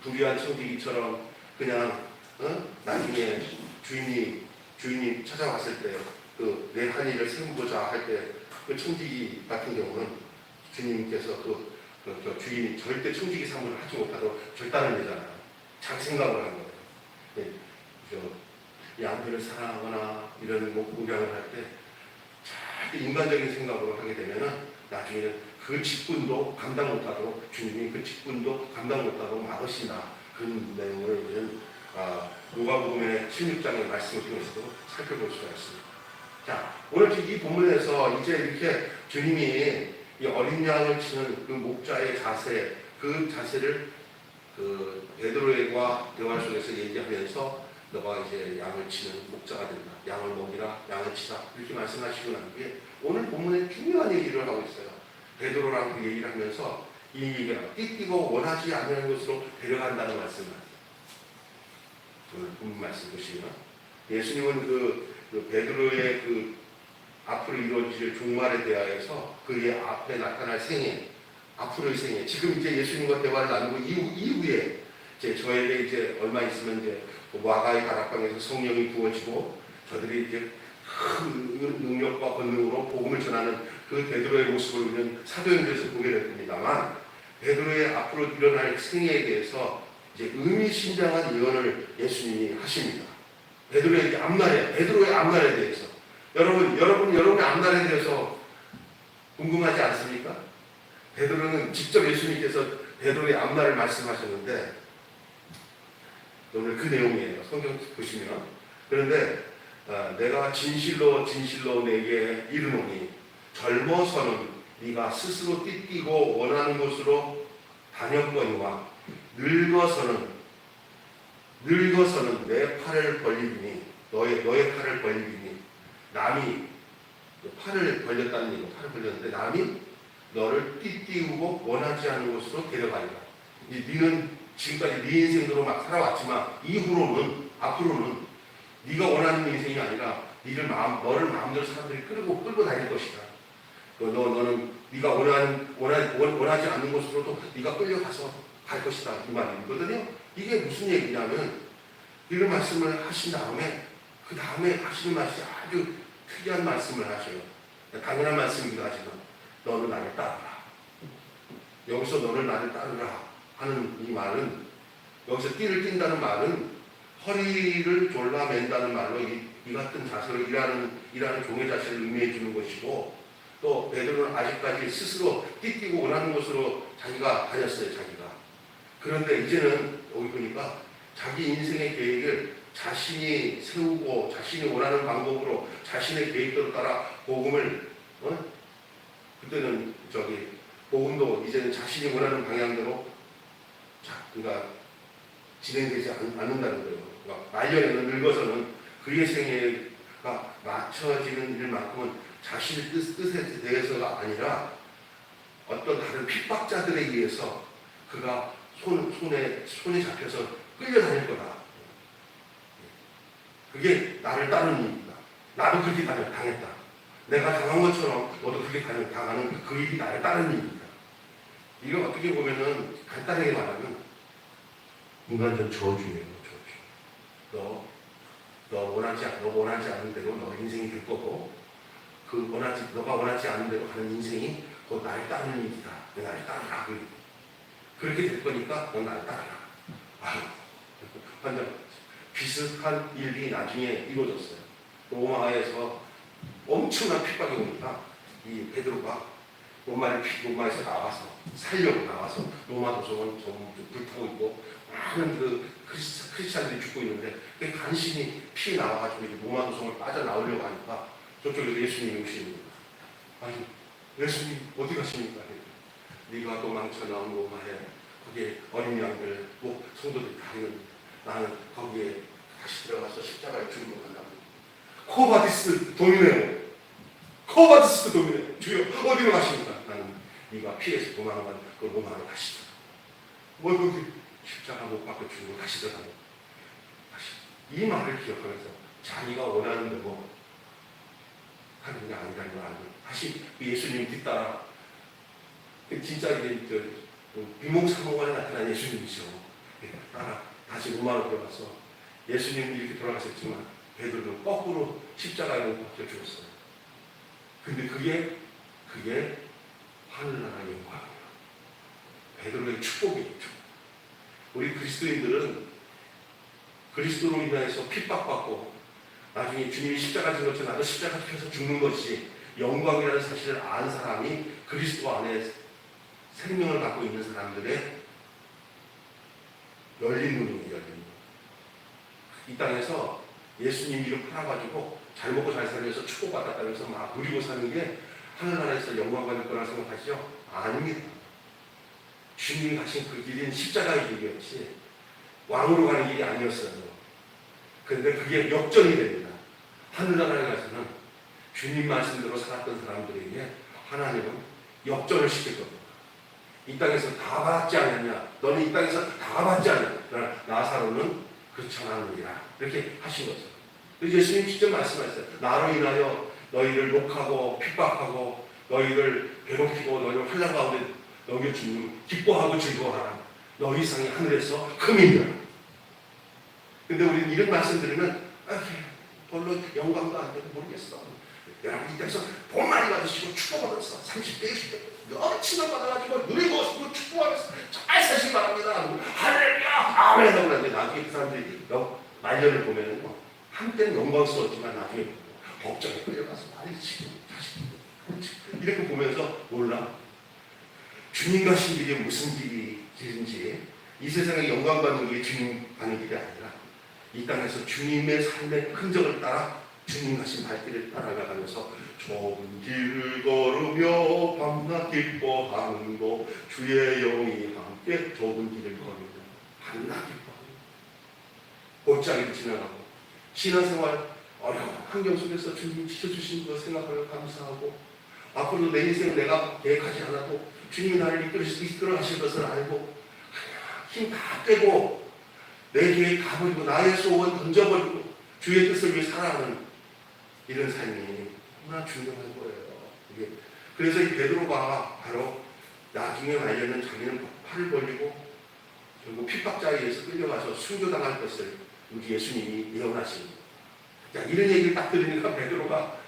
불의한 청지기처럼 그냥 나중에 주인이 찾아왔을 때 그 내 한 일을 세우고자 할 때 그 청지기 같은 경우는 주님께서 그 주인이 절대 청지기 사무를 하지 못하도록 절단을 내잖아요. 자기 생각을 한 거예요. 네, 양들을 사랑하거나 이런 목공장을 할 때 절대 인간적인 생각으로 하게 되면은 나중에는 그 직분도 감당 못하도록 주님이 그 직분도 감당 못하도록 막으신다. 그런 내용을 우리는 누가복음의 16장의 말씀을 통해서도 살펴볼 수가 있습니다. 자, 오늘 이 본문에서 이제 이렇게 주님이 이 어린 양을 치는 그 목자의 자세, 그 자세를 그 베드로와 대화 속에서 얘기하면서 너가 이제 양을 치는 목자가 된다. 양을 먹이라, 양을 치라. 이렇게 말씀하시고 난 뒤에 오늘 본문에 중요한 얘기를 하고 있어요. 베드로랑 그 얘기를 하면서 이 얘기가 띠띠고 원하지 않는 것으로 데려간다는 말씀을 오늘 본문 말씀 보시면 예수님은 그 베드로의 그 앞으로 이루어질 종말에 대하여서 그의 앞에 나타날 생애, 앞으로의 생애, 지금 이제 예수님과 대화를 나누고 이후에 이제 저에게 이제 얼마 있으면 이제 와가의 다락방에서 성령이 부어지고 저들이 이제 큰 능력과 권능으로 복음을 전하는 그 베드로의 모습을 우리는 사도행전에서 보게 될 겁니다만 베드로의 앞으로 일어날 생애에 대해서 이제 의미심장한 예언을 예수님이 하십니다. 베드로의 앞날에 대해서 여러분의 앞날에 대해서 궁금하지 않습니까? 베드로는 직접 예수님께서 베드로의 앞날을 말씀하셨는데 오늘 그 내용이에요. 성경 보시면. 그런데 내가 진실로 내게 이르노니 젊어서는 네가 스스로 띠띠고 원하는 곳으로 다녔거니와 늙어서는 내 팔을 벌리니 너의 팔을 벌리니 남이 팔을 벌렸다는 얘기고 팔을 벌렸는데 남이 너를 띠띠우고 원하지 않는 곳으로 데려가리라. 너는 지금까지 네 인생으로 막 살아왔지만 앞으로는 네가 원하는 인생이 아니라 너를 마음대로 사람들이 끌고 다닐 것이다. 너는 네가 원하지 않는 곳으로도 네가 끌려가서 갈 것이다. 이 말이거든요. 이게 무슨 얘기냐면 이런 말씀을 하신 다음에 그 다음에 하시는 말씀이 아주 특이한 말씀을 하셔요. 당연한 말씀이기도 하지만 너는 나를 따르라. 여기서 너는 나를 따르라 하는 이 말은 여기서 띠를 띈다는 말은 허리를 졸라맨다는 말로 이 같은 자세로 일하는 종의 자세를 의미해 주는 것이고 또 베드로는 아직까지 스스로 띠띠고 원하는 곳으로 자기가 다녔어요. 자기가. 그런데 이제는 여기 보니까 자기 인생의 계획을 자신이 세우고 자신이 원하는 방법으로 자신의 계획대로 따라 복음을 그때는 복음도 이제는 자신이 원하는 방향대로 그러니까 진행되지 않는다는 거예요. 그러니까 말년에는 늙어서는 그의 생애가 맞춰지는 일만큼은 자신의 뜻에 대해서가 아니라 어떤 다른 핍박자들에 의해서 그가 손에 잡혀서 끌려다닐 거다. 그게 나를 따르는 일입니다. 나도 그렇게 당했다. 내가 당한 것처럼 너도 그렇게 당하는 그 일이 나를 따르는 일입니다. 이거 어떻게 보면은 간단하게 말하면 인간적 저주예요. 저주. 너 원하지 않는 대로 너 인생이 될 거고 너가 원하지 않는 대로 가는 인생이 곧 나를 따르는 일이다. 나를 따르라. 그렇게 될 거니까 넌 나를 따르라. 완전 비슷한 일이 나중에 이루어졌어요. 로마에서 엄청난 핍박이 오니까 이 베드로가 로마에서 살려고 나와서 로마 도성은 전부 불타고 있고 많은 그 크리스찬들이 죽고 있는데 간신히 피 나와가지고 이제 로마 도성을 빠져나오려고 하니까 저쪽에서 예수님이 오시는 거예요. 아니 예수님 어디 가십니까? 네가 도망쳐 나온 로마에 거기에 어린 양들 성도들이 다 있는데 나는 거기에 다시 들어가서 십자가에 죽는 것 같다고. 코바디스 도미네 주여 어디로 가십니까? 나는 네가 피해서 도망간 그 로마로 가시다. 거기 십자가 못 박혀 죽는 거 다시 들어가고 다시 이 말을 기억하면서 자기가 원하는 대로 하는 게 아니라는 걸 알고 다시 예수님 뒤따라 진짜 이제 비몽사몽간에 나타난 예수님이죠. 따라 다시 로마로 들어가서 예수님이 이렇게 돌아가셨지만 베드로는 거꾸로 십자가에 못 박혀 죽었어요. 근데 그게 하늘나라의 영광이에요. 베드로의 축복이죠. 우리 그리스도인들은 그리스도로 인하여서 핍박받고 나중에 주님이 십자가 진 것처럼 나도 십자가 펴서 죽는 것이 영광이라는 사실을 아는 사람이 그리스도 안에 생명을 갖고 있는 사람들의 열린 눈이에요. 열린 눈. 이 땅에서 예수님 이름 팔아가지고 잘 먹고 잘 살면서 축복받았다면서 막 누리고 사는 게 하늘나라에서 영광 받을 거라고 생각하시죠? 아닙니다. 주님이 가신 그 길은 십자가의 길이었지 왕으로 가는 길이 아니었어요. 그런데 그게 역전이 됩니다. 하늘나라에 가서는 주님 말씀대로 살았던 사람들에게 하나님은 역전을 시킬 겁니다. 이 땅에서 다 받지 않았냐? 너는 이 땅에서 다 받지 않냐? 그러나 나사로는 그렇지 않았느니라. 이렇게 하신 거죠. 예수님 직접 말씀하셨어요. 나로 인하여 너희를 욕하고 핍박하고 너희를 괴롭히고 너희를 환난 가운데 넘겨주는 기뻐하고 즐거워하라. 너희 상이 하늘에서 금이니라. 근데 우리는 이런 말씀 들으면 별로 영광도 안 되고 모르겠어. 여러분 이 땅에서 복 많이 받으시고 축복받았어. 30대 20대 넘치는 받아가지고 누리고 축복하면서 잘 사시기 바랍니다. 할렐루야 아멘 하고 나는데 나중에 그 사람들이 말년을 보면은 한때는 영광스러웠지만 나중에 법정에 끌려가서 말이 지금 다시 이렇게 보면서 몰라. 주님 가신 길이 무슨 길인지 이 세상에 영광 받는 게 주님 가는 길이 아니라 이 땅에서 주님의 삶의 흔적을 따라 주님 가신 발길을 따라가면서 좁은 길을 걸으며 밤낮 기뻐하는 거 주의 영이 함께 좁은 길을 걸으며 밤낮 기뻐하는 곧장이 지나가고 신앙생활 어려운 환경 속에서 주님이 지켜주신 것 생각하며 감사하고 앞으로 내 인생 내가 계획하지 않아도 주님이 나를 이끌어 가실 것을 알고 힘 다 빼고 내 계획 다 버리고 나의 소원 던져버리고 주의 뜻을 위해 살아가는 이런 삶이 너무나 중요한 거예요. 이게. 그래서 이 베드로가 바로 나중에 말려는 자기는 팔을 벌리고 결국 핍박자에 의해서 끌려가서 순교당할 것을 우리 예수님이 예언하신 거예요. 이런 얘기를 딱 들으니까 베드로가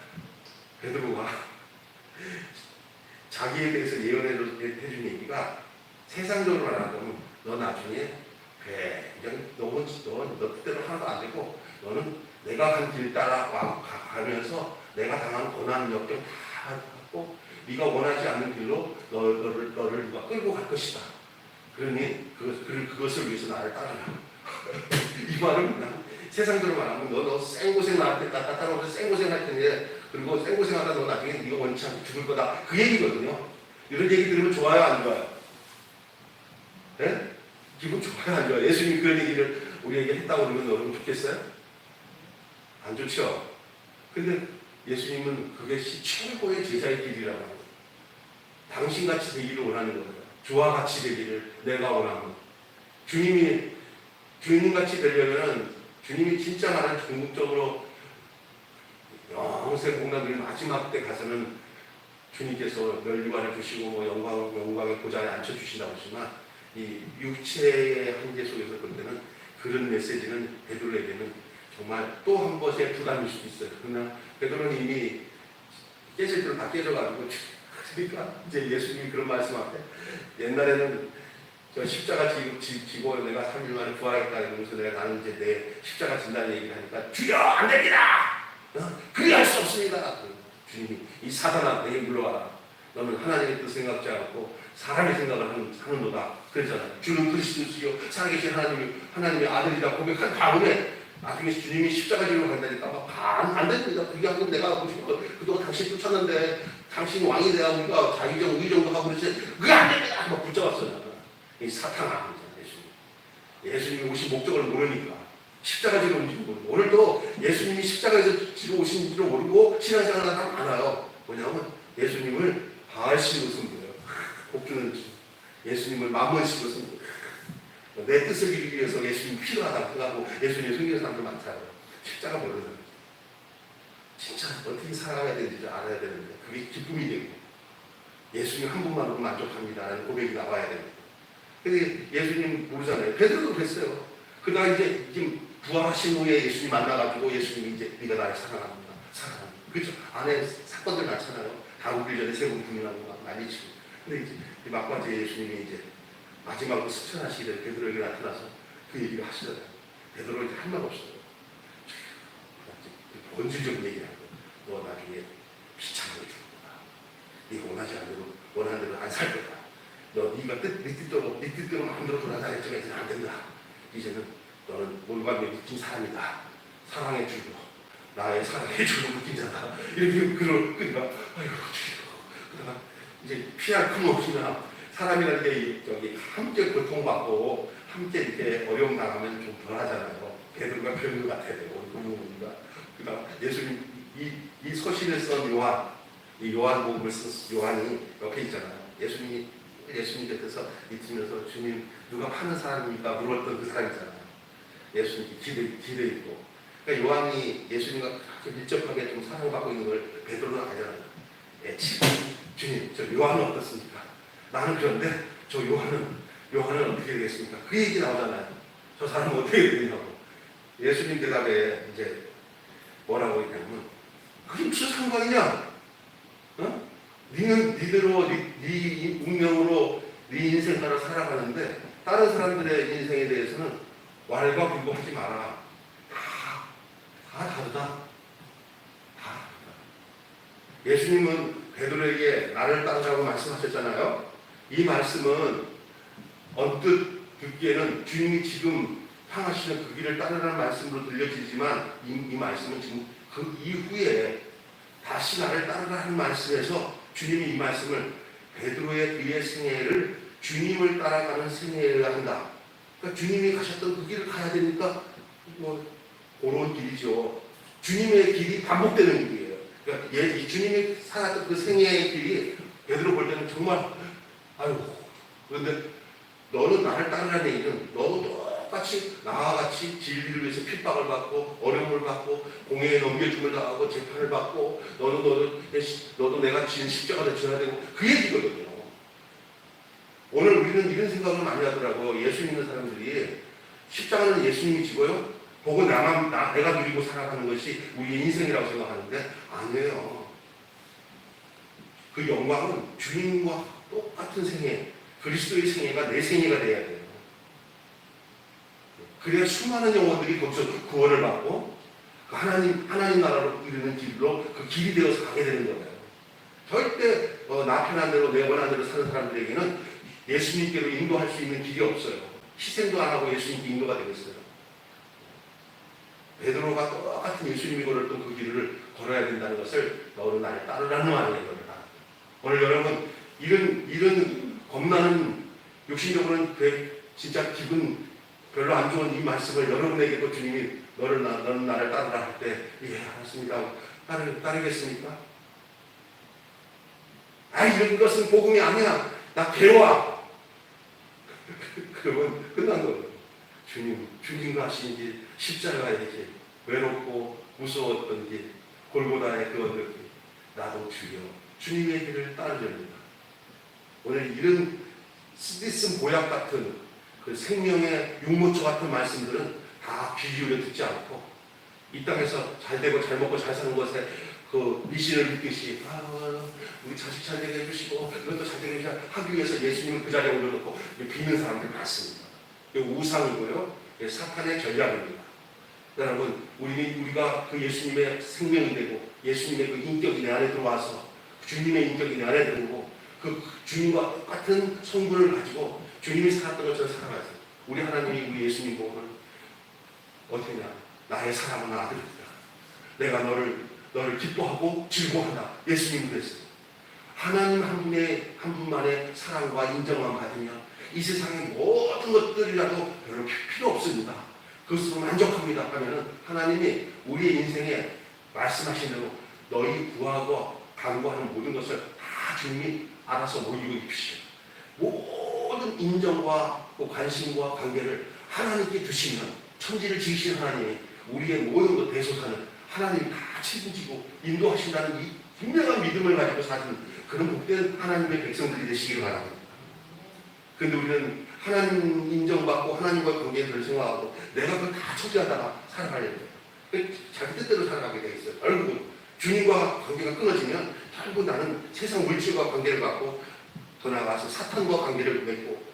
자기에 대해서 예언해준 얘기가 세상적으로 말하자면 너 나중에 그냥 너 뜻대로 하나도 안 되고 너는 내가 간 길 따라 가면서 내가 당한 고난 역경 다 갖고 네가 원하지 않는 길로 너를 누가 끌고 갈 것이다. 그러니 그것을 위해서 나를 따르라. 이 말은 그냥 세상적으로 말하면 너 생고생 나한테 따라오면서 생고생 할 텐데 그리고 생고생하다 너 나중에 네가 원치 않게 죽을 거다. 그 얘기거든요. 이런 얘기 들으면 좋아요 안 좋아요? 네? 기분 좋아요 안 좋아요? 예수님이 그런 얘기를 우리에게 했다고 그러면 여러분 좋겠어요? 안 좋죠? 근데 예수님은 그것이 최고의 제자의 길이라고 합니다. 당신같이 되기를 원하는 거예요. 주와 같이 되기를 내가 원하고 주님같이 되려면 주님이 진짜 말하는 궁극적으로 영생 공감의 마지막 때 가서는 주님께서 멸류관을 주시고 뭐 영광의 보좌에 앉혀주신다고 하지만 이 육체의 한계 속에서 볼 때는 그런 메시지는 베드로에게는 정말 또 한 번의 부담일 수도 있어요. 그러나 베드로는 이미 깨질 대로 다 깨져가지고 그러니까 이제 예수님이 그런 말씀하는데 옛날에는 저 십자가 지고 내가 3일 만에 부활하겠다 이러면서 나는 이제 내 십자가 진다는 얘기를 하니까 주여 안 됩니다. 그리할 수 없습니다. 주님이 이 사단아 내게 물러가라. 너는 하나님의 뜻 생각지 않고 사람의 생각을 하는도다. 그랬잖아요. 주는 그리스도시요 살아계신 하나님의 아들이다 고백한 다음에 나중에 주님이 십자가 지로 간다니까 안 됩니다. 그게 아니고 내가 하고 싶은 거 그동안 당신 쫓았는데 당신 왕이 돼야 우리가 자유정 의정도 하고 그러지 그게 안 됩니다. 막 붙잡았어요. 이 사탄아 예수님이 오신 목적을 모르니까 십자가 지로 오신 줄 모르고 오늘도 예수님이 십자가에서 지로 오신 줄 모르고 신앙생활 하는 사람 많아요. 뭐냐면 예수님을 바알씨로 섬겨요. 복주는 예수님을 마몬씨로 섬겨요. 내 뜻을 이루기 위해서 예수님 필요하다고 생각하고 예수님 숨기는 사람들 많잖아요. 십자가 모르는 진짜 어떻게 살아가야 되는지 알아야 되는데 그게 기쁨이 되고 예수님 한 분만으로 만족합니다라는 고백이 나와야 됩니다. 근데 예수님 모르잖아요. 베드로도 그랬어요. 그러다가 이제 지금 부활하신 후에 예수님 만나가지고 예수님이 이제 네가 나를 사랑합니다. 사랑합니다. 그렇죠. 안에 사건들 많잖아요. 다우기 전에 세 번 부인하고 막 난리치고. 근데 이제 막바지에 예수님이 이제 마지막으로 승천하시기를 베드로에게 나타나서 그 얘기를 하시잖아요. 베드로 이제 할 말 없어요. 본질적인 얘기하고 너 나중에 비참하게 죽는다. 네가 원하지 않는 대로 원하는 대로 안 살 거다. 너 네가 네 뜻대로 마음대로 돌아다녔지만 이제는 안 된다. 이제는 너는 몰과 믿긴 사람이다. 사랑의 주고 나의 사랑의 주를 느낀 자다. 이렇게 그러니까 아이고 그러다가 이제 피할 틈 없이나 사람이라는 게 여기 함께 고통받고 함께 이렇게 어려움 당하면 좀 덜하잖아요. 베드로가 그런 것 같아야 돼요. 우리가 그다음 예수님 이 서신을 쓴 이 요한복음을 쓴 요한이 옆에 있잖아요. 예수님 곁에서 있으면서 주님 누가 파는 사람입니까? 물었던 그 사람 있잖아요. 예수님 기대 있고. 그러니까 요한이 예수님과 그렇게 밀접하게 좀 사랑받고 있는 걸 베드로는 알잖아요. 주님 저 요한은 어떻습니까? 나는 그런데 저 요한은 어떻게 되겠습니까? 그 얘기 나오잖아요. 저 사람은 어떻게 되냐고. 예수님 대답에 이제 뭐라고 했냐면 그게 무슨 상관이냐? 어? 니는 니대로 네 운명으로 네 인생 따라 살아가는데 다른 사람들의 인생에 대해서는 왈가 불고하지 마라. 다 다르다. 다 다르다. 예수님은 베드로에게 나를 따르라고 말씀하셨잖아요. 이 말씀은 언뜻 듣기에는 주님이 지금 향하시는 그 길을 따르라는 말씀으로 들려지지만 이 말씀은 지금 그 이후에 다시 나를 따르라 하는 말씀에서 주님이 이 말씀을 베드로의 그의 생애를 주님을 따라가는 생애여야 한다. 그러니까 주님이 가셨던 그 길을 가야 되니까 그런 길이죠. 주님의 길이 반복되는 길이에요. 그러니까 주님이 살았던 그 생애의 길이 베드로 볼 때는 정말 그런데 너는 나를 따르라는 얘기는 너도 똑같이 나와 같이 진리를 위해서 핍박을 받고 어려움을 받고 공회에 넘겨줌을 당하고 재판을 받고 너도 내가 지은 십자가를 져야 되고 그 얘기거든요. 오늘 우리는 이런 생각을 많이 하더라고. 예수 믿는 사람들이 십자가는 예수님이 지고요. 혹은 내가 누리고 살아가는 것이 우리의 인생이라고 생각하는데 아니에요. 그 영광은 주님과 똑같은 생애, 그리스도의 생애가 내 생애가 돼야 돼요. 그래야 수많은 영혼들이 거기서 구원을 받고 하나님 나라로 이르는 길로 그 길이 되어서 가게 되는 거예요. 절대 나 편한 대로 내 원하는 대로 사는 사람들에게는 예수님께로 인도할 수 있는 길이 없어요. 희생도 안 하고 예수님께 인도가 되겠어요. 베드로가 똑같은 예수님이 걸었던 그 길을 걸어야 된다는 것을 너는 나를 따르라는 말이에요. 오늘 여러분 이런 겁나는 육신적으로는 진짜 기분 별로 안 좋은 이 말씀을 여러분에게도 주님이 너는 나를 따르라 할 때 예 알았습니다. 따르겠습니까? 이런 것은 복음이 아니야. 나 배워. 그러면 끝난 거예요. 주님과 하신 길, 십자가의 길, 외롭고 무서웠던 길, 골고다의 그 언덕 길, 나도 주님의 길을 따르렵니다. 오늘 이런 쓰디쓴 보약 같은 그 생명의 육모초 같은 말씀들은 다 귀 기울여 듣지 않고 이 땅에서 잘 되고 잘 먹고 잘 사는 것에 그 미신을 믿듯이 우리 자식 잘 되게 해주시고 이것도 잘 되게 하기 위해서 예수님을 그 자리에 올려놓고 비는 사람들이 많습니다. 이거 우상이고요. 사탄의 전략입니다. 여러분 우리가 그 예수님의 생명이 되고 예수님의 그 인격이 내 안에 들어와서 주님의 인격이 내 안에 들어오고 그 주님과 똑같은 성분을 가지고 주님이 살았던 것처럼 살아가세요. 우리 하나님이 우리 예수님 보면 어떻게냐? 나의 사랑하는 아들이다. 내가 너를 기뻐하고 즐거워한다. 예수님이 그랬어요. 하나님 한 분만의 사랑과 인정만 받으면 이 세상의 모든 것들이라도 별로 필요 없습니다. 그것으로 만족합니다 하면은 하나님이 우리의 인생에 말씀하신 대로 너희 구하고 간구하는 모든 것을 다 주님이 알아서 모이고 입히시오. 모든 인정과 그 관심과 관계를 하나님께 두시면 천지를 지으신 하나님이 우리의 모든 것 대소사는 하나님이 다 책임지고 인도하신다는 이 분명한 믿음을 가지고 사는 그런 복된 하나님의 백성들이 되시기를 바랍니다. 근데 우리는 하나님 인정받고 하나님과 관계를 생각하고 내가 그걸 다 처리하다가 살아가려고 해요. 자기 뜻대로 살아가게 돼 있어요. 결국은 주님과 관계가 끊어지면 결국 나는 세상 물질과 관계를 갖고 더 나아가서 사탄과 관계를 맺고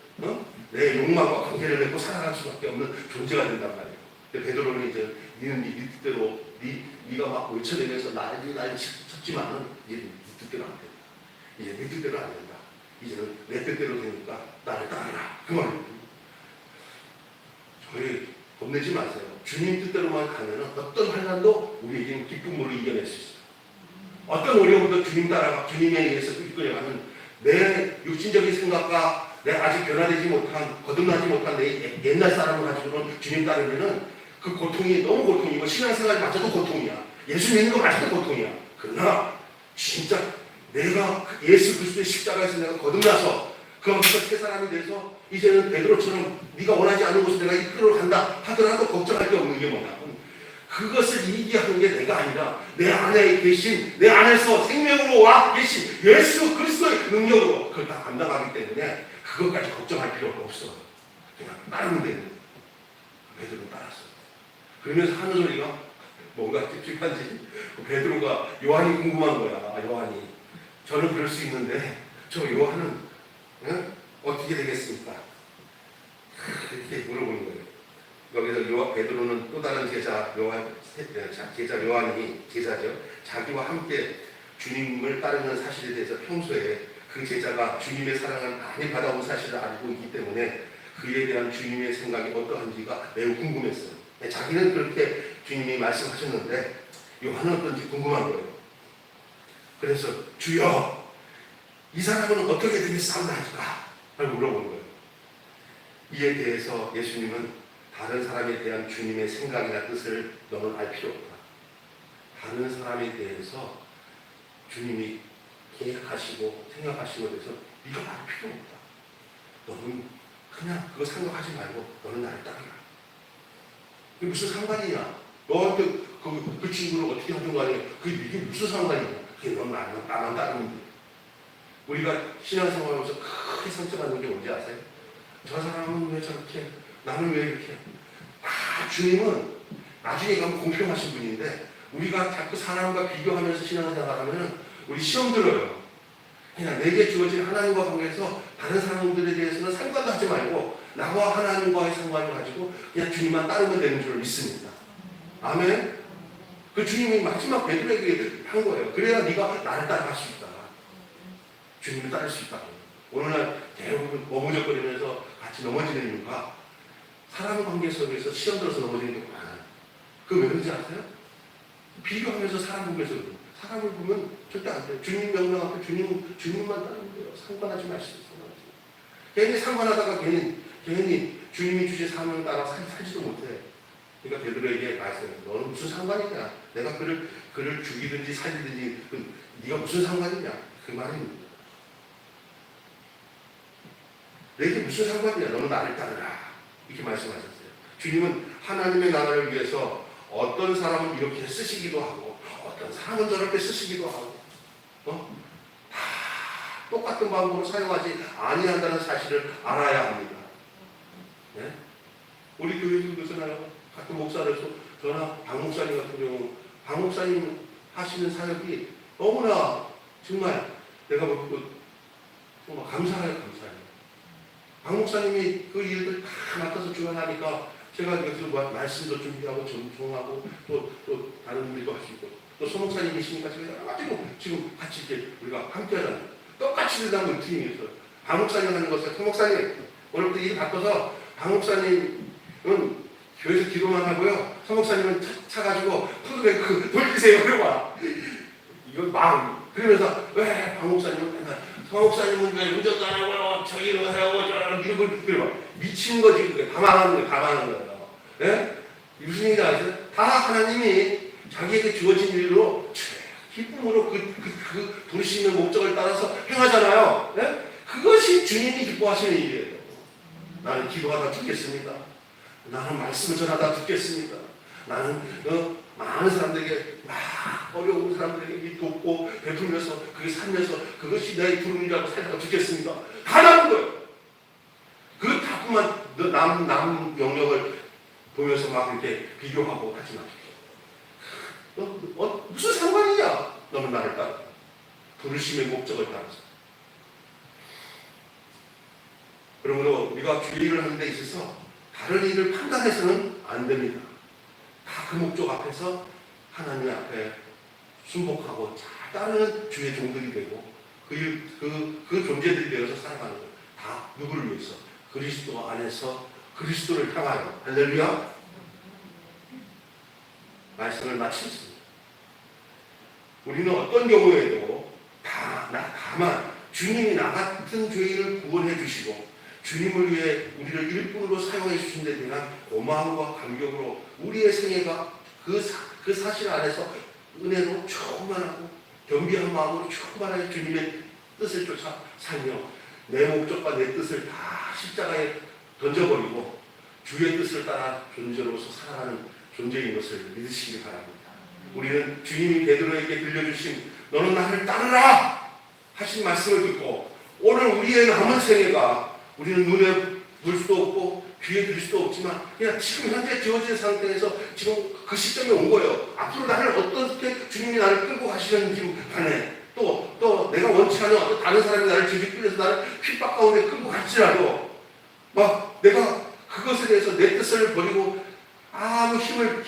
내 욕망과 관계를 맺고 살아갈 수밖에 없는 존재가 된단 말이에요. 근데 베드로는 이제 니는 네 뜻대로 네가 막 외쳐내면서 난리 쳤지만은 이제 네 뜻대로 안 된다. 이제 네 뜻대로 안 된다. 이제는 내 뜻대로 되니까 나를 따르라. 그 말입니다. 저희 겁내지 마세요. 주님 뜻대로만 가면은 어떤 환난도 우리에게는 기쁨으로 이겨낼 수 있어요. 어떤 어려움도 주님 따라가 주님에 의해서 이끌어가면 내 육신적인 생각과 내 아직 변화되지 못한 거듭나지 못한 내 옛날 사람을 가지고는 주님 따르면은 그 고통이 너무 고통이고 신앙생활마저도 고통이야. 예수 믿는 거마저도 고통이야. 그러나 진짜 내가 예수 그리스도의 십자가에서 내가 거듭나서 그 안에서 새 사람이 돼서 이제는 베드로처럼 네가 원하지 않는 곳에 내가 이끌어 간다 하더라도 걱정할 게 없는 게 뭐냐. 그것을 이기하는 게 내가 아니라 내 안에 계신 내 안에서 생명으로 와 계신 예수 그리스도의 능력으로 그걸 다 감당하기 때문에 그것까지 걱정할 필요가 없어. 그냥 따르면 되는 거예요. 베드로는 따랐어. 그러면서 하는 소리가 뭔가 찝찝한지 베드로가 요한이 궁금한 거야. 요한이 저는 그럴 수 있는데 저 요한은 어떻게 되겠습니까? 이렇게 물어보는 거예요. 여기서 베드로는 또 다른 제자 요한이 제자죠. 자기와 함께 주님을 따르는 사실에 대해서 평소에 그 제자가 주님의 사랑을 많이 받아온 사실을 알고 있기 때문에 그에 대한 주님의 생각이 어떠한지가 매우 궁금했어요. 자기는 그렇게 주님이 말씀하셨는데 요한은 어떤지 궁금한 거예요. 그래서 주여 이 사람은 어떻게 되겠사옵나이까? 라고 물어본 거예요. 이에 대해서 예수님은 다른 사람에 대한 주님의 생각이나 뜻을 너는 알 필요 없다. 다른 사람에 대해서 주님이 계획하시고 생각하시고 그래서 네가 알 필요 없다. 너는 그냥 그거 생각하지 말고 너는 나를 따르라. 그게 무슨 상관이냐? 너한테 그 친구를 어떻게 하든 간에 그게 무슨 상관이냐? 그게 넌 나만 따르면 돼. 우리가 신앙생활하면서 크게 상처받는 게 뭔지 아세요? 저 사람은 왜 저렇게 나는 왜 이렇게 주님은 나중에 가면 공평하신 분인데 우리가 자꾸 사람과 비교하면서 신앙생활하면 우리 시험 들어요. 그냥 내게 주어진 하나님과 관계에서 다른 사람들에 대해서는 상관도 하지 말고 나와 하나님과의 상관을 가지고 그냥 주님만 따르면 되는 줄 믿습니다. 아멘. 그 주님이 마지막 베드로에게 한 거예요. 그래야 네가 나를 따라갈 수 있다. 주님을 따를 수 있다. 오늘날 대부분 머무적거리면서 같이 넘어지는 이유가 사람 관계 속에서 시험 들어서 넘어지는 경우가 많아요. 그거 왜 그런지 아세요? 비교하면서 사람 보면서 사람을 보면 절대 안 돼요. 주님 명령 앞에 주님만 따르면 돼요. 상관하지 마시고 괜히 상관하다가 괜히 주님이 주신 사명을 따라 살지도 못해. 그러니까 베드로에게 말씀해요. 너는 무슨 상관이냐? 내가 그를 죽이든지 살리든지 네가 무슨 상관이냐? 그 말입니다. 내게 무슨 상관이냐? 너는 나를 따르라. 이렇게 말씀하셨어요. 주님은 하나님의 나라를 위해서 어떤 사람은 이렇게 쓰시기도 하고 어떤 사람은 저렇게 쓰시기도 하고 다 똑같은 방법으로 사용하지 아니한다는 사실을 알아야 합니다. 네? 우리 교회들에서는 같은 목사로서 저나 박 목사님 같은 경우 박 목사님 하시는 사역이 너무나 정말 내가 정말 감사해요. 박 목사님이 그 일들 다 맡아서 주관하니까 제가 여기서 말씀도 준비하고 전송하고 또 다른 일도 하시고 또 소 목사님이시니까 제가 여러 가지로 지금 같이 이렇게 우리가 함께 하잖아요. 똑같이 일하는 팀이 있어요. 박 목사님 하는 것을 소 목사님 오늘부터 일 바꿔서 박 목사님은 교회에서 기도만 하고요. 소 목사님은 차 가지고 푸드뱅크 돌리세요. 그러고 이건 마음. 그러면서 왜 박 목사님은 맨날 소 목사님은 왜 운전도 안 하고 저기로 하고 이런 걸 그래 미친 거지. 그게 다 망하는 거예요. 예? 무슨 얘기인지 아세요? 다 하나님이 자기에게 주어진 일로 기쁨으로 그 부르시는 목적을 따라서 행하잖아요. 예? 그것이 주님이 기뻐하시는 일이에요. 나는 기도하다 죽겠습니다. 나는 말씀을 전하다 죽겠습니다. 나는 많은 사람들에게 어려운 사람들에게 돕고 베풀면서 그게 살면서 그것이 나의 부름이라고 살다가 죽겠습니다. 다 나는 거예요. 그 자꾸만 남 영역을 보면서 막 이렇게 비교하고 하지 마십시오. 무슨 상관이냐? 너는 나를 따라. 부르심의 목적을 따라서. 그러므로 우리가 주의 일을 하는 데 있어서 다른 일을 판단해서는 안 됩니다. 다 그 목적 앞에서 하나님 앞에 순복하고 잘 따르는 주의 종들이 되고 그 존재들이 되어서 살아가는 거예요. 다 누구를 위해서? 그리스도 안에서 그리스도를 향하여. 할렐루야. 말씀을 마치겠습니다. 우리는 어떤 경우에도 다만 주님이 나 같은 죄인을 구원해 주시고 주님을 위해 우리를 일꾼으로 사용해 주신 데 대한 고마움과 감격으로 우리의 생애가 그 사실 안에서 은혜로 충만하고 겸비한 마음으로 충만하게 주님의 뜻을 쫓아 살며 내 목적과 내 뜻을 다 십자가에 던져버리고 주의 뜻을 따라 존재로서 살아가는 존재인 것을 믿으시기 바랍니다. 우리는 주님이 베드로에게 들려주신 너는 나를 따르라 하신 말씀을 듣고 오늘 우리의 남은 생애가 우리는 눈에 볼 수도 없고 귀에 들을 수도 없지만 그냥 지금 현재 지어진 상태에서 지금 그 시점에 온 거예요. 앞으로 나를 어떻게 주님이 나를 끌고 가시는지 간에 또 내가 원치 않은 어떤 다른 사람이 나를 집에 끌려서 나를 핍박 가운데 끌고 갈지라도 막 내가 그것에 대해서 내 뜻을 버리고 아무 힘을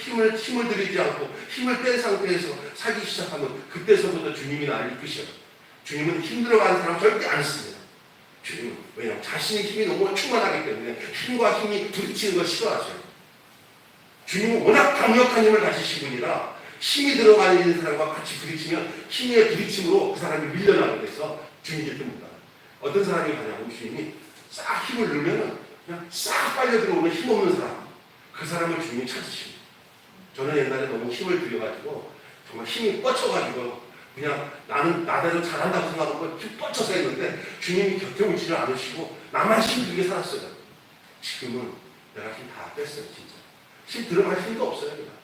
들이지 않고 힘을 뺀 상태에서 살기 시작하면 그때서부터 주님이 나를 이끄셔요. 주님은 힘들어가는 사람 절대 안 씁니다. 주님은 왜냐하면 자신의 힘이 너무 충만하기 때문에 힘과 힘이 부딪히는 걸 싫어하세요. 주님은 워낙 강력한 힘을 가지신 분이라 힘이 들어가 있는 사람과 같이 부딪히면 힘의 부딪힘으로 그 사람이 밀려나게 돼서 주님이 뜹니다. 어떤 사람이 가냐면 주님이 싹 힘을 넣으면 그냥 싹 빨려 들어오는 힘없는 사람, 그 사람을 주님이 찾으십니다. 저는 옛날에 너무 힘을 들여가지고 정말 힘이 뻗쳐가지고 그냥 나는 나대로 잘한다고 생각하고 힘 뻗쳐서 했는데 주님이 곁에 오지를 않으시고 나만 힘들게 살았어요. 지금은 내가 힘 다 뺐어요. 진짜 힘 들어갈 힘도 없어요. 그냥.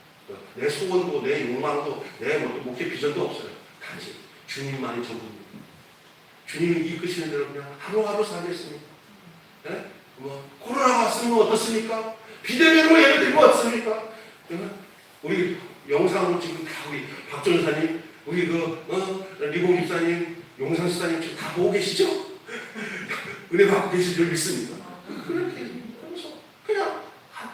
내 소원도 내 욕망도 내 목표 비전도 없어요. 단지 주님만이 전부입니다. 주님이 이끄시는 대로 그냥 하루하루 살겠습니다. 네? 코로나가 왔으면 어떻습니까? 비대면으로 예배드리면 어떻습니까? 우리 영상으로 지금 다 우리 박 전사님, 우리 리봉 집사님, 용상 집사님 지금 다 보고 계시죠? 은혜 받고 계실 줄 믿습니다. 그렇게 하면서 그냥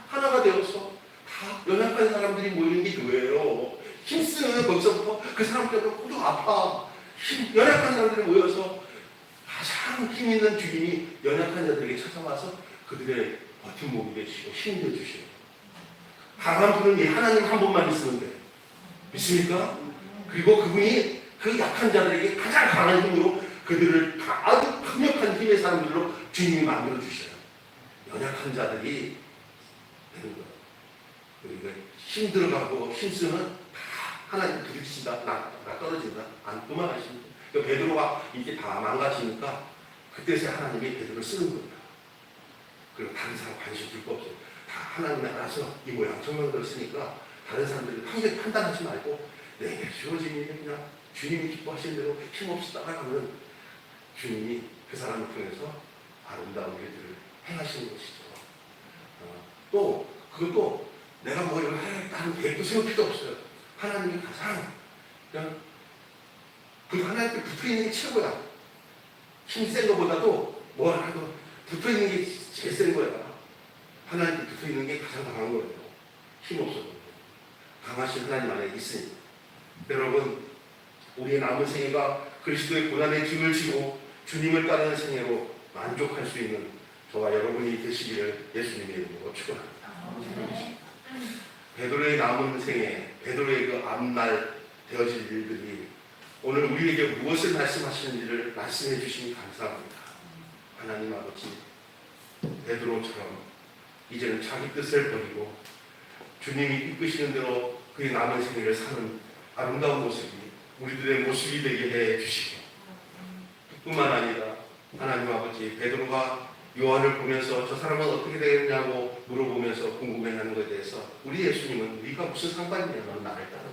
하나가 되어서 다 연약한 사람들이 모이는 게 교회예요. 힘쓰는 거기서부터 그 사람 때문에 모두 아파. 연약한 사람들이 모여서 가장 힘 있는 주님이 연약한 자들에게 찾아와서 그들의 버팀목이 되시고 힘이 되주시고 강한 분은 이 하나님 한 분만 있으면 돼요. 믿습니까? 그리고 그분이 그 약한 자들에게 가장 강한 힘으로 그들을 아주 강력한 힘의 사람들로 주님이 만들어 주셔요. 연약한 자들이 되는 거예요. 우리가 힘들어가고 힘쓰면 다 하나님 부딪힌다, 나 떨어진다, 안 그만하십니다. 그러니까 베드로가 이게 다 망가지니까 그때서 하나님이 베드로를 쓰는 겁니다. 그리고 다른 사람 관심 둘 거 없어요. 다 하나님이 알아서 이 모양 정면으로 쓰니까 다른 사람들이 항상 판단하지 말고 내게 주어진 일이 그냥 주님이 기뻐하시는 대로 힘없이 따라가면 주님이 그 사람을 통해서 아름다운 일들을 행하시는 것이죠. 또 그것도 내가 뭐 이걸 해야겠다 하는 계획도 세울 필요 없어요. 하나님이 가장 그냥 그 하나님께 붙어있는 게 최고야. 힘 센 것보다도 뭐 하나도 붙어있는 게 제일 센 거야. 하나님께 붙어있는 게 가장 강한 거예요. 힘 없어도. 강하신 하나님 안에 있으니. 여러분, 우리의 남은 생애가 그리스도의 고난의 짐을 지고 주님을 따르는 생애로 만족할 수 있는 저와 여러분이 되시기를 예수님의 이름으로 축원합니다. 베드로의 남은 생애, 베드로의 그 앞날 되어질 일들이 오늘 우리에게 무엇을 말씀하시는지를 말씀해 주시니 감사합니다. 하나님 아버지, 베드로처럼 이제는 자기 뜻을 버리고 주님이 이끄시는 대로 그의 남은 생애를 사는 아름다운 모습이 우리들의 모습이 되게 해 주시고 뿐만 아니라 하나님 아버지, 베드로가 요한을 보면서 저 사람은 어떻게 되겠냐고 물어보면서 궁금해하는 것에 대해서 우리 예수님은 네가 무슨 상관이냐, 너는 나를 따르라.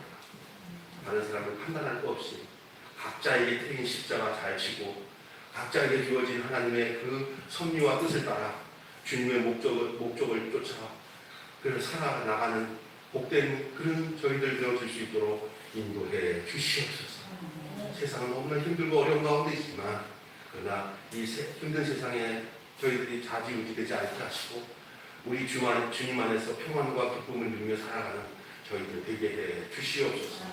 다른 사람을 판단할 거 없이 각자에게 트인 십자가 잘 지고 각자에게 주어진 하나님의 그 섭리와 뜻을 따라 주님의 목적을 쫓아 그를 살아나가는 복된 그런 저희들 되어질 수 있도록 인도해 주시옵소서. 세상은 너무나 힘들고 어려운 가운데 있지만 그러나 이 힘든 세상에 저희들이 좌지우지되지 않게 하시고 우리 주님 안에서 평안과 기쁨을 누리며 살아가는 저희들 되게 해 주시옵소서.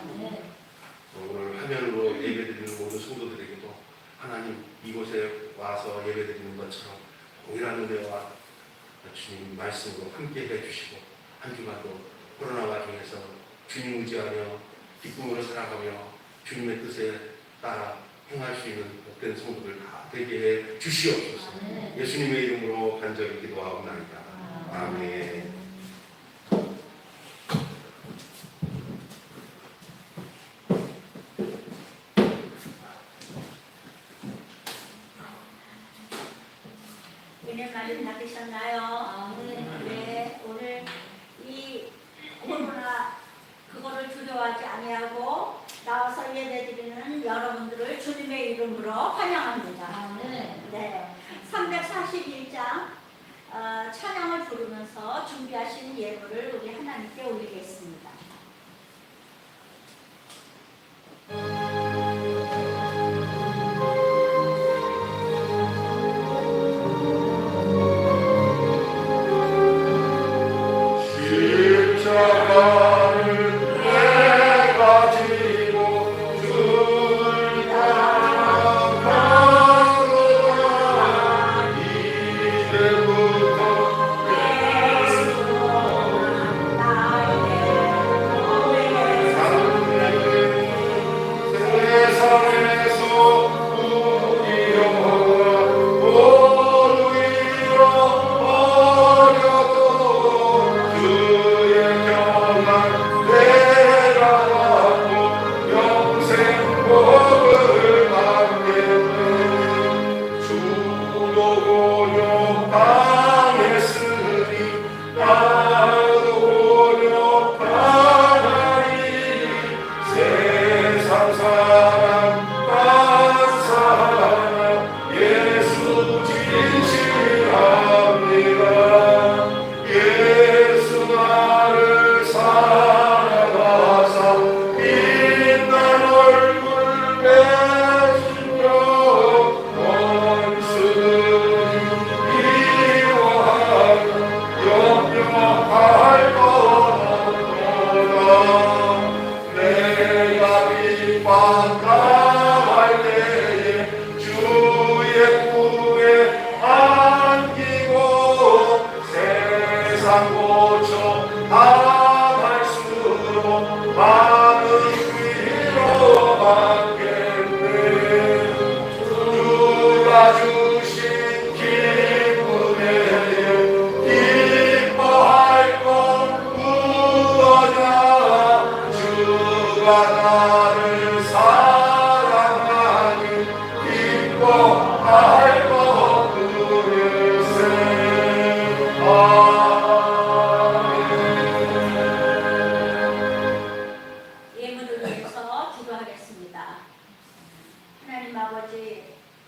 오늘 화면으로 예배드리는 모든 성도들에게도 하나님 이곳에 와서 예배드리는 것처럼 동일한 은혜와 주님 말씀으로 함께 해주시고 한 주간도 코로나 와중에서 주님 의지하며 기쁨으로 살아가며 주님의 뜻에 따라 행할 수 있는 복된 성도들 다 되게 해 주시옵소서. 예수님의 이름으로 간절히 기도하옵나이다. 아멘. 은혜 많이 받으셨나요? 네, 오늘 이 코로나 그거를 두려워하지 아니하고 나와서 예배드리는 여러분들을 주님의 이름으로 환영합니다. 네, 341장 찬양을 부르면서 준비하신 예물을 우리 하나님께 올리겠습니다.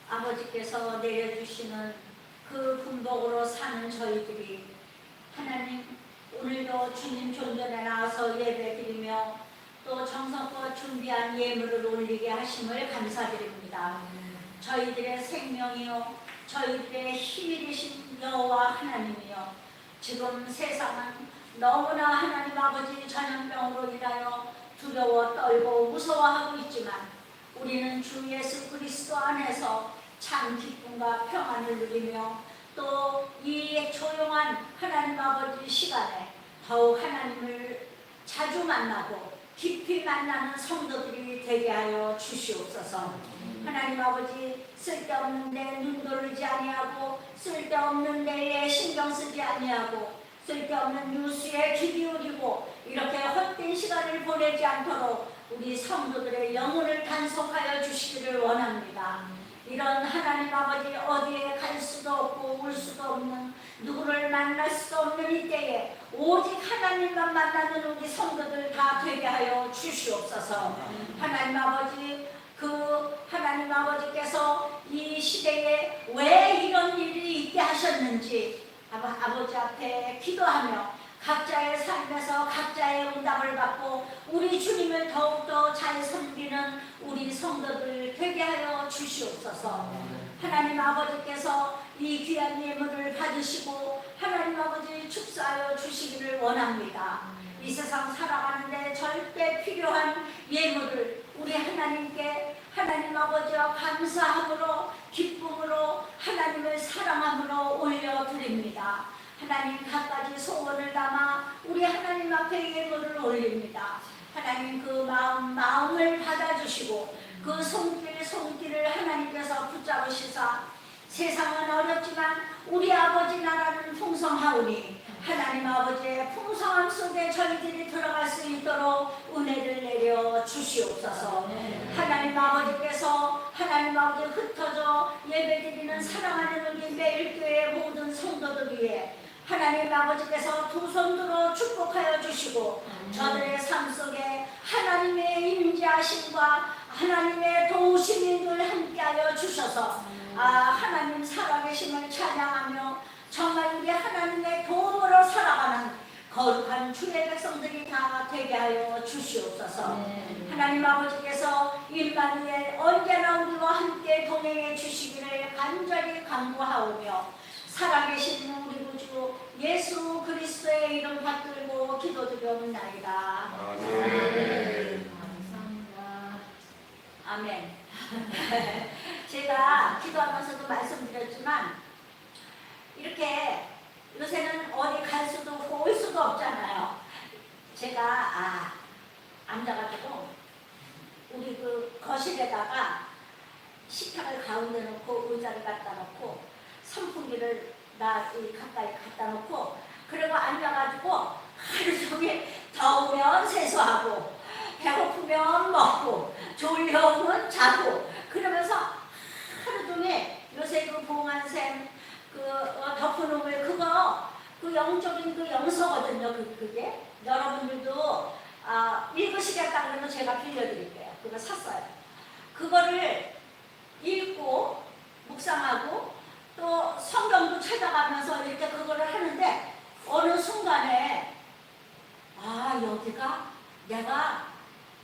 아버지께서 내려주시는 그 분복으로 사는 저희들이 하나님 오늘도 주님 존전에 나와서 예배드리며 또 정성껏 준비한 예물을 올리게 하심을 감사드립니다. 저희들의 생명이요 저희들의 힘이 되신 여호와 하나님이요 지금 세상은 너무나 하나님 아버지 전염병으로 인하여 두려워 떨고 무서워하고 있지만 우리는 주 예수 그리스도 안에서 참 기쁨과 평안을 누리며 또 이 조용한 하나님 아버지 시간에 더욱 하나님을 자주 만나고 깊이 만나는 성도들이 되게 하여 주시옵소서. 하나님 아버지 쓸데없는 데 눈 돌리지 아니하고 쓸데없는 데에 신경 쓰지 아니하고 쓸데없는 뉴스에 귀 기울이고 이렇게 헛된 시간을 보내지 않도록 우리 성도들의 영혼을 단속하여 주시기를 원합니다. 이런 하나님 아버지 어디에 갈 수도 없고 올 수도 없는 누구를 만날 수도 없는 이때에 오직 하나님만 만나는 우리 성도들 다 되게 하여 주시옵소서. 하나님 아버지 하나님 아버지께서 이 시대에 왜 이런 일이 있게 하셨는지 아버지 앞에 기도하며 각자의 삶에서 각자의 응답을 받고 우리 주님을 더욱더 잘 섬기는 우리 성도들 되게 하여 주시옵소서. 하나님 아버지께서 이 귀한 예물을 받으시고 하나님 아버지 축사하여 주시기를 원합니다. 이 세상 살아가는데 절대 필요한 예물을 우리 하나님께 하나님 아버지와 감사함으로 기쁨으로 하나님을 사랑함으로 올려드립니다. 하나님 갖가지 소원을 담아 우리 하나님 앞에 예물을 올립니다. 하나님 그 마음을 받아주시고 그 손길을 하나님께서 붙잡으시사 세상은 어렵지만 우리 아버지 나라는 풍성하오니 하나님 아버지의 풍성함 속에 저희들이 들어갈 수 있도록 은혜를 내려 주시옵소서. 하나님 아버지께서 하나님 아버지 흩어져 예배드리는 사랑하는 우리 매일교회 모든 성도들 위해 하나님 아버지께서 두 손 들어 축복하여 주시고 저들의 삶 속에 하나님의 임재하심과 하나님의 도우심이 늘 함께하여 주셔서 하나님 살아계심을 찬양하며 정말 우리 하나님의 도움으로 살아가는 거룩한 주의 백성들이 다 되게 하여 주시옵소서. 하나님 아버지께서 임마누엘 언제나 우리와 함께 동행해 주시기를 간절히 간구하오며 살아계신 우리 구주 예수 그리스도의 이름 받들고 기도드리옵나이다. 아멘. 감사합니다. 아멘. 제가 기도하면서도 말씀드렸지만 이렇게 요새는 어디 갈 수도 없고 올 수도 없잖아요. 제가 앉아가지고 우리 그 거실에다가 식탁을 가운데 놓고 의자를 갖다 놓고 선풍기를 가까이 갖다 놓고 그리고 앉아가지고 하루 종일 더우면 세수하고 배고프면 먹고 졸려오면 자고 그러면서 하루 종일 요새 그 봉안샘 덮어놓으면 그 영적인 그 영서거든요. 그게 여러분들도 읽으시겠다 그러면 제가 빌려드릴게요. 그거 샀어요. 그거를 읽고 묵상하고 또 성경도 찾아가면서 이렇게 그거를 하는데 어느 순간에 여기가 내가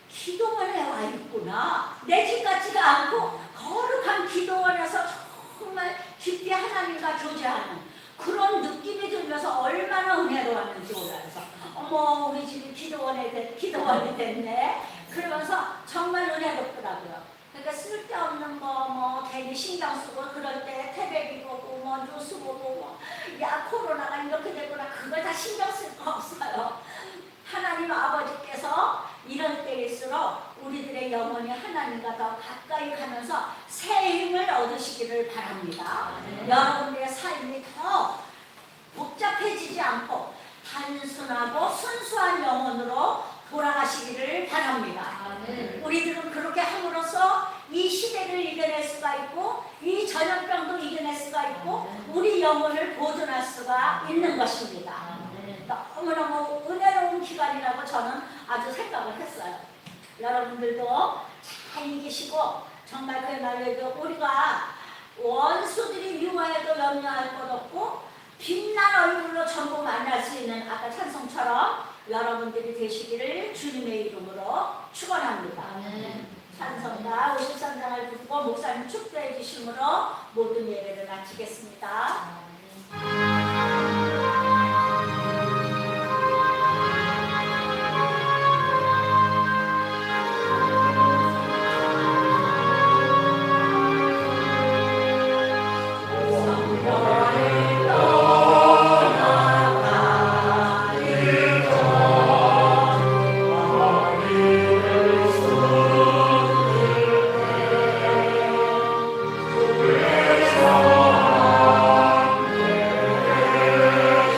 기도원에 와 있구나. 내 집 같지가 않고 거룩한 기도원에서 정말 깊이 하나님과 교제하는 그런 느낌이 들면서 얼마나 은혜로웠는지 몰라서 어머 우리 집이 기도원이 됐네. 그러면서 정말 은혜롭더라고요. 그러니까 쓸데없는 뭐 괜히 신경 쓰고 그럴 때 태백이 보고 뭐 뉴스 보고 야 코로나가 이렇게 됐구나 그거 다 신경 쓸 거 없어요. 하나님 아버지께서 이럴 때일수록 우리들의 영혼이 하나님과 더 가까이 가면서 새 힘을 얻으시기를 바랍니다. 여러분들의 삶이 더 복잡해지지 않고 단순하고 순수한 영혼으로 돌아가시기를 바랍니다. 우리들은 그렇게 함으로써 이 시대를 이겨낼 수가 있고 이 전염병도 이겨낼 수가 있고 우리 영혼을 보존할 수가 있는 것입니다. 너무너무 은혜로운 기간이라고 저는 아주 생각을 했어요. 여러분들도 잘 이기시고 정말 그야말로 우리가 원수들이 미워해도 염려할 것 없고 빛난 얼굴로 전부 만날 수 있는 아까 찬송처럼 여러분들이 되시기를 주님의 이름으로 축원합니다. 찬송가 53장을 듣고 목사님 축도해 주심으로 모든 예배를 마치겠습니다. 내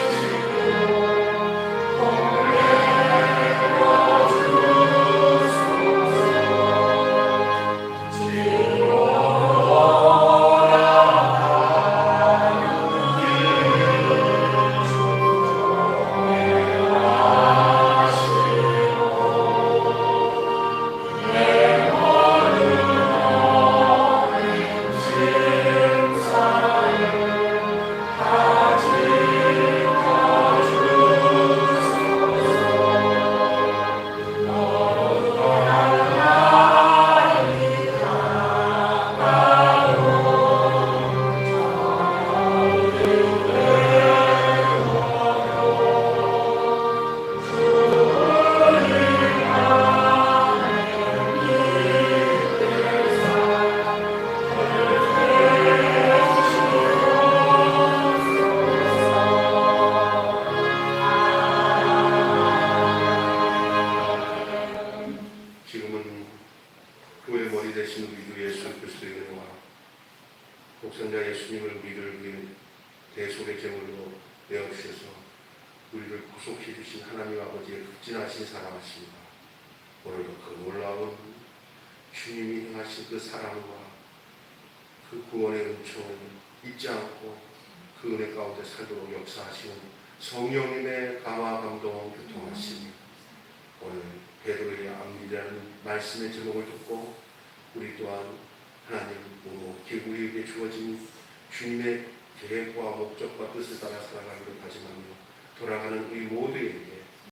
교회 머리 되신 우리 주 예수 그리스도의 은혜와 독생자 예수님을 우리를 위해 대속의 제물로 내어주셔서 우리를 구속해 주신 하나님 아버지의 극진하신 사랑하십니다. 오늘도 그 놀라운 주님이 행하신 그 사랑과 그 구원의 은총을 잊지 않고 그 은혜 가운데 살도록 역사하시는 성령님의 감화 감동 교통하십니다. 오늘 베드로의 암밀이라는 말씀의 제목을 듣고 우리 또한 하나님 오직 우리에게 주어진 주님의 계획과 목적과 뜻을 따라 살아가기를 다짐하며 돌아가는 우리